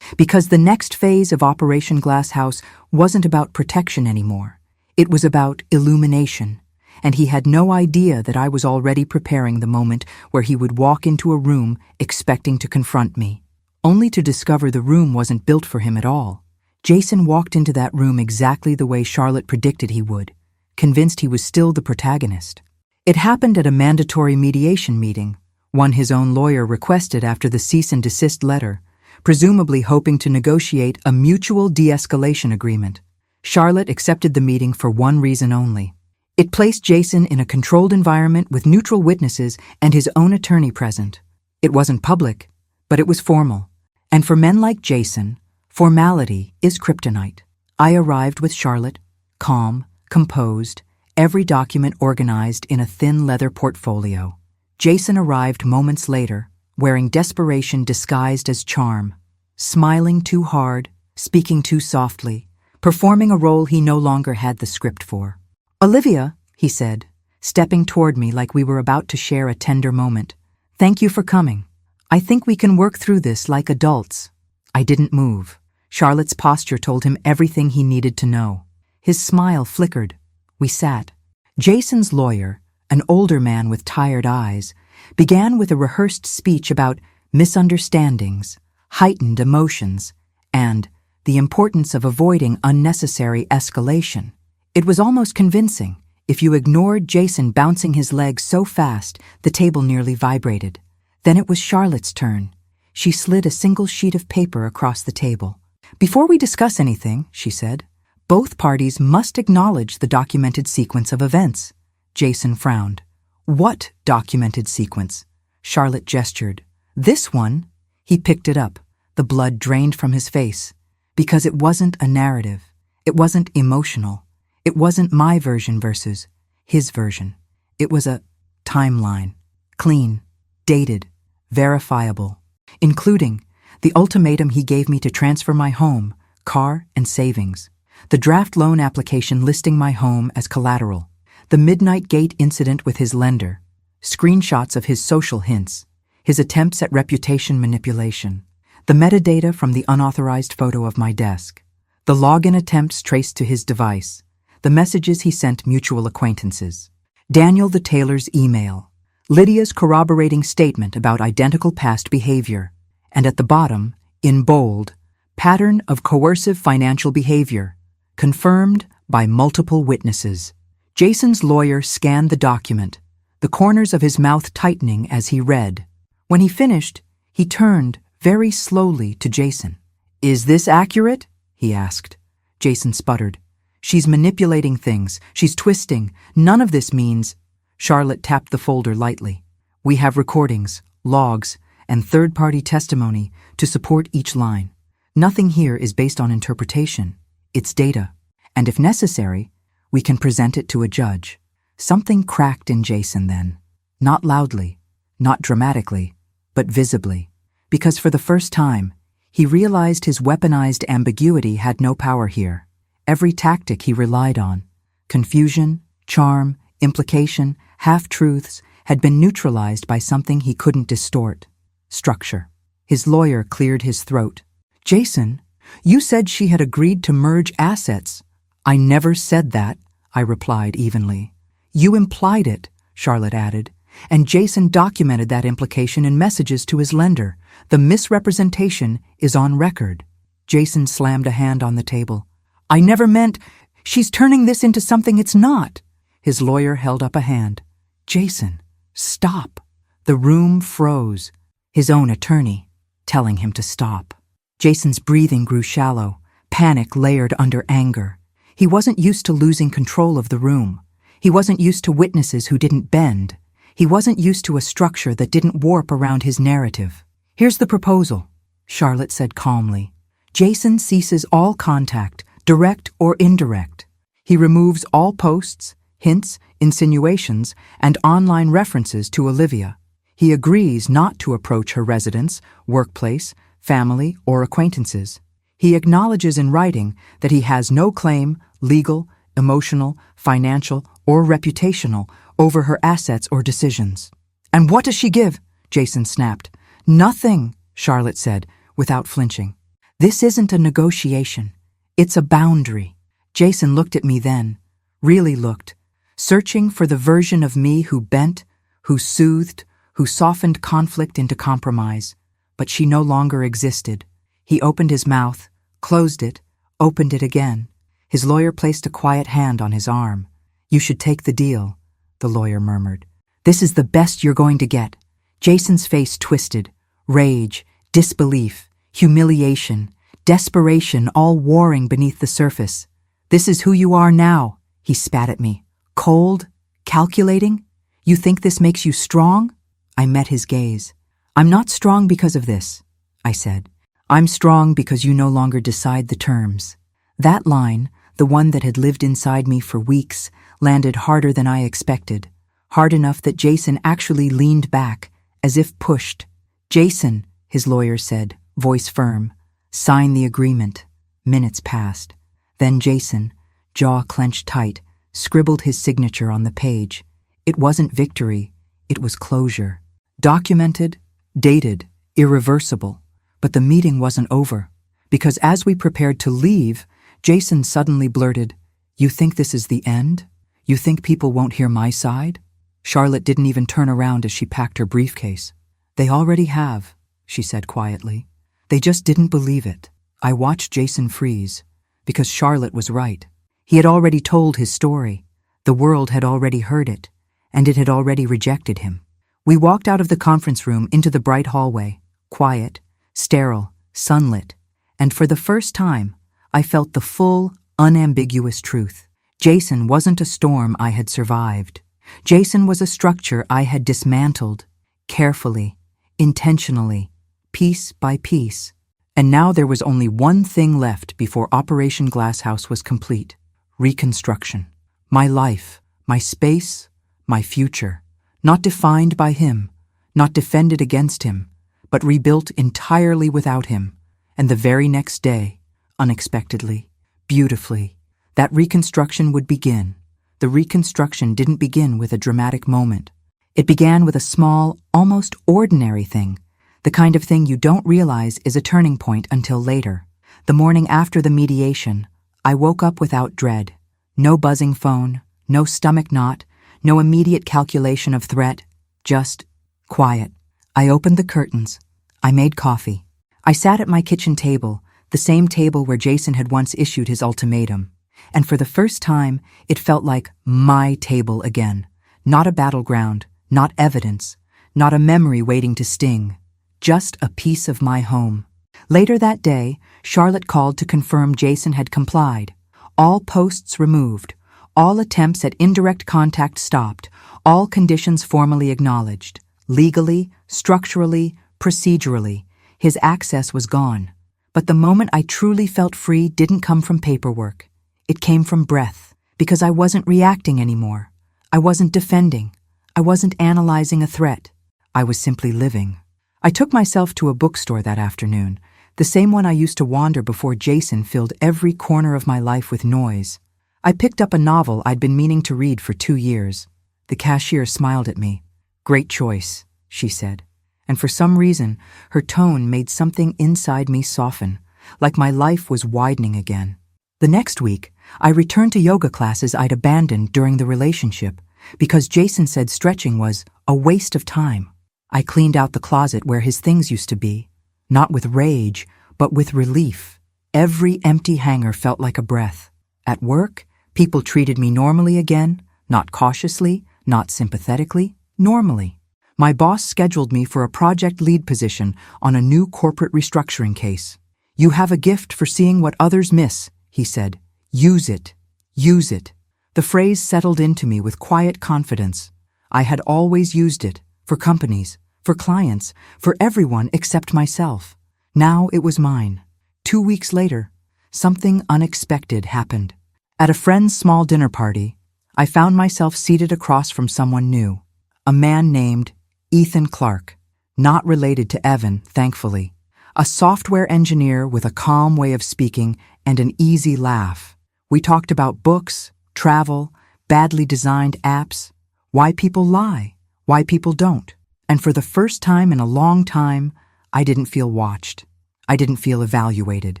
Because the next phase of Operation Glasshouse wasn't about protection anymore. It was about illumination. And he had no idea that I was already preparing the moment where he would walk into a room expecting to confront me, only to discover the room wasn't built for him at all. Jason walked into that room exactly the way Charlotte predicted he would, convinced he was still the protagonist. It happened at a mandatory mediation meeting, one his own lawyer requested after the cease and desist letter, presumably hoping to negotiate a mutual de-escalation agreement. Charlotte accepted the meeting for one reason only. It placed Jason in a controlled environment with neutral witnesses and his own attorney present. It wasn't public, but it was formal. And for men like Jason, formality is kryptonite. I arrived with Charlotte, calm, composed, every document organized in a thin leather portfolio. Jason arrived moments later, wearing desperation disguised as charm, smiling too hard, speaking too softly, performing a role he no longer had the script for. Olivia, he said, stepping toward me like we were about to share a tender moment. Thank you for coming. I think we can work through this like adults. I didn't move. Charlotte's posture told him everything he needed to know. His smile flickered. We sat. Jason's lawyer, an older man with tired eyes, began with a rehearsed speech about misunderstandings, heightened emotions, and the importance of avoiding unnecessary escalation. It was almost convincing. If you ignored Jason bouncing his legs so fast, the table nearly vibrated. Then it was Charlotte's turn. She slid a single sheet of paper across the table. Before we discuss anything, she said, Both parties must acknowledge the documented sequence of events. Jason frowned. What documented sequence? Charlotte gestured. This one. He picked it up. The blood drained from his face. Because it wasn't a narrative. It wasn't emotional. It wasn't my version versus his version. It was a timeline. Clean, dated, verifiable, including the ultimatum he gave me to transfer my home, car, and savings, the draft loan application listing my home as collateral, the midnight gate incident with his lender, screenshots of his social hints, his attempts at reputation manipulation, the metadata from the unauthorized photo of my desk, the login attempts traced to his device, the messages he sent mutual acquaintances, Daniel the tailor's email, Lydia's corroborating statement about identical past behavior, and at the bottom, in bold, pattern of coercive financial behavior, confirmed by multiple witnesses. Jason's lawyer scanned the document, the corners of his mouth tightening as he read. When he finished, he turned very slowly to Jason. "Is this accurate?" he asked. Jason sputtered. "She's manipulating things. She's twisting. None of this means—" Charlotte tapped the folder lightly. "We have recordings, logs, and third-party testimony to support each line. Nothing here is based on interpretation. It's data. And if necessary, we can present it to a judge." Something cracked in Jason then. Not loudly, not dramatically, but visibly. Because for the first time, he realized his weaponized ambiguity had no power here. Every tactic he relied on, confusion, charm, implication, half-truths, had been neutralized by something he couldn't distort. Structure. His lawyer cleared his throat. "Jason, you said she had agreed to merge assets." "I never said that," I replied evenly. "You implied it," Charlotte added, and Jason documented that implication in messages to his lender. The misrepresentation is on record. Jason slammed a hand on the table. "I never meant— she's turning this into something it's not." His lawyer held up a hand. "Jason, stop." The room froze. His own attorney telling him to stop. Jason's breathing grew shallow, panic layered under anger. He wasn't used to losing control of the room. He wasn't used to witnesses who didn't bend. He wasn't used to a structure that didn't warp around his narrative. "Here's the proposal," Charlotte said calmly. "Jason ceases all contact, direct or indirect. He removes all posts, hints, insinuations, and online references to Olivia. He agrees not to approach her residence, workplace, family, or acquaintances. He acknowledges in writing that he has no claim, legal, emotional, financial, or reputational, over her assets or decisions." "And what does she give?" Jason snapped. "Nothing," Charlotte said, without flinching. "This isn't a negotiation. It's a boundary." Jason looked at me then, really looked, searching for the version of me who bent, who soothed, who softened conflict into compromise. But she no longer existed. He opened his mouth, closed it, opened it again. His lawyer placed a quiet hand on his arm. "You should take the deal," the lawyer murmured. "This is the best you're going to get." Jason's face twisted. Rage, disbelief, humiliation, desperation all warring beneath the surface. "This is who you are now," he spat at me. "Cold? Calculating? You think this makes you strong?" I met his gaze. "I'm not strong because of this," I said. "I'm strong because you no longer decide the terms." That line, the one that had lived inside me for weeks, landed harder than I expected, hard enough that Jason actually leaned back, as if pushed. "Jason," his lawyer said, voice firm, "sign the agreement." Minutes passed. Then Jason, jaw clenched tight, scribbled his signature on the page. It wasn't victory, it was closure. Documented, dated, irreversible. But the meeting wasn't over, because as we prepared to leave, Jason suddenly blurted, "You think this is the end? You think people won't hear my side?" Charlotte didn't even turn around as she packed her briefcase. "They already have," she said quietly. "They just didn't believe it." I watched Jason freeze, because Charlotte was right. He had already told his story. The world had already heard it, and it had already rejected him. We walked out of the conference room into the bright hallway, quiet, sterile, sunlit, and for the first time, I felt the full, unambiguous truth. Jason wasn't a storm I had survived. Jason was a structure I had dismantled, carefully, intentionally, piece by piece. And now there was only one thing left before Operation Glasshouse was complete: reconstruction. My life, my space, my future, not defined by him, not defended against him, but rebuilt entirely without him. And the very next day, unexpectedly, beautifully, that reconstruction would begin. The reconstruction didn't begin with a dramatic moment. It began with a small, almost ordinary thing, the kind of thing you don't realize is a turning point until later. The morning after the mediation, I woke up without dread. No buzzing phone, no stomach knot, no immediate calculation of threat, just quiet. I opened the curtains. I made coffee. I sat at my kitchen table, the same table where Jason had once issued his ultimatum. And for the first time, it felt like my table again. Not a battleground, not evidence, not a memory waiting to sting. Just a piece of my home. Later that day, Charlotte called to confirm Jason had complied. All posts removed, all attempts at indirect contact stopped, all conditions formally acknowledged. Legally, structurally, procedurally, his access was gone. But the moment I truly felt free didn't come from paperwork. It came from breath, because I wasn't reacting anymore. I wasn't defending. I wasn't analyzing a threat. I was simply living. I took myself to a bookstore that afternoon, the same one I used to wander before Jason filled every corner of my life with noise. I picked up a novel I'd been meaning to read for 2 years. The cashier smiled at me. "Great choice," she said. And for some reason, her tone made something inside me soften, like my life was widening again. The next week, I returned to yoga classes I'd abandoned during the relationship, because Jason said stretching was a waste of time. I cleaned out the closet where his things used to be, not with rage, but with relief. Every empty hanger felt like a breath. At work, people treated me normally again, not cautiously, not sympathetically, normally. My boss scheduled me for a project lead position on a new corporate restructuring case. "You have a gift for seeing what others miss," he said. "Use it. Use it." The phrase settled into me with quiet confidence. I had always used it, for companies, for clients, for everyone except myself. Now it was mine. 2 weeks later, something unexpected happened. At a friend's small dinner party, I found myself seated across from someone new, a man named Ethan Clark, not related to Evan, thankfully. A software engineer with a calm way of speaking and an easy laugh. We talked about books, travel, badly designed apps, why people lie, why people don't. And for the first time in a long time, I didn't feel watched. I didn't feel evaluated.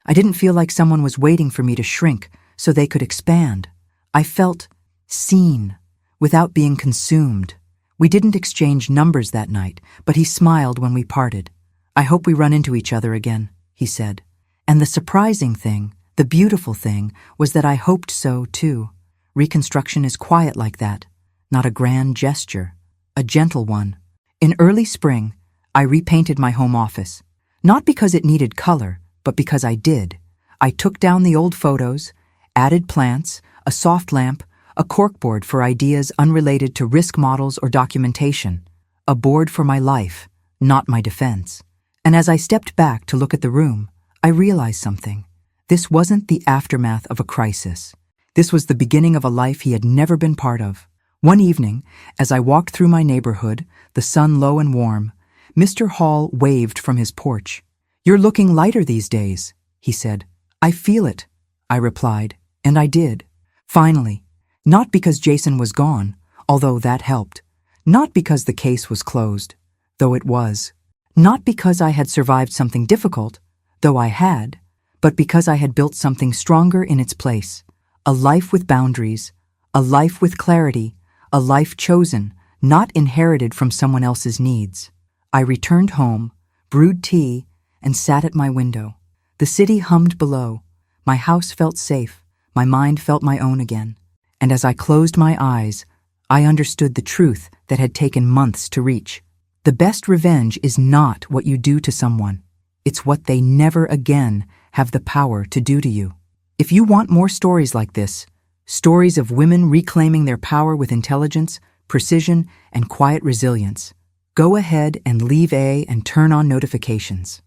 I didn't feel like someone was waiting for me to shrink so they could expand. I felt seen, without being consumed. We didn't exchange numbers that night, but he smiled when we parted. "I hope we run into each other again," he said. And the surprising thing, the beautiful thing, was that I hoped so too. Reconstruction is quiet like that, not a grand gesture, a gentle one. In early spring, I repainted my home office. Not because it needed color, but because I did. I took down the old photos, added plants, a soft lamp, a corkboard for ideas unrelated to risk models or documentation, a board for my life, not my defense. And as I stepped back to look at the room, I realized something. This wasn't the aftermath of a crisis. This was the beginning of a life he had never been part of. One evening, as I walked through my neighborhood, the sun low and warm, Mr. Hall waved from his porch. "You're looking lighter these days," he said. "I feel it," I replied, and I did. Finally. Not because Jason was gone, although that helped. Not because the case was closed, though it was. Not because I had survived something difficult, though I had, but because I had built something stronger in its place. A life with boundaries, a life with clarity, a life chosen, not inherited from someone else's needs. I returned home, brewed tea, and sat at my window. The city hummed below. My house felt safe. My mind felt my own again. And as I closed my eyes, I understood the truth that had taken months to reach. The best revenge is not what you do to someone. It's what they never again have the power to do to you. If you want more stories like this, stories of women reclaiming their power with intelligence, precision, and quiet resilience, go ahead and leave and turn on notifications.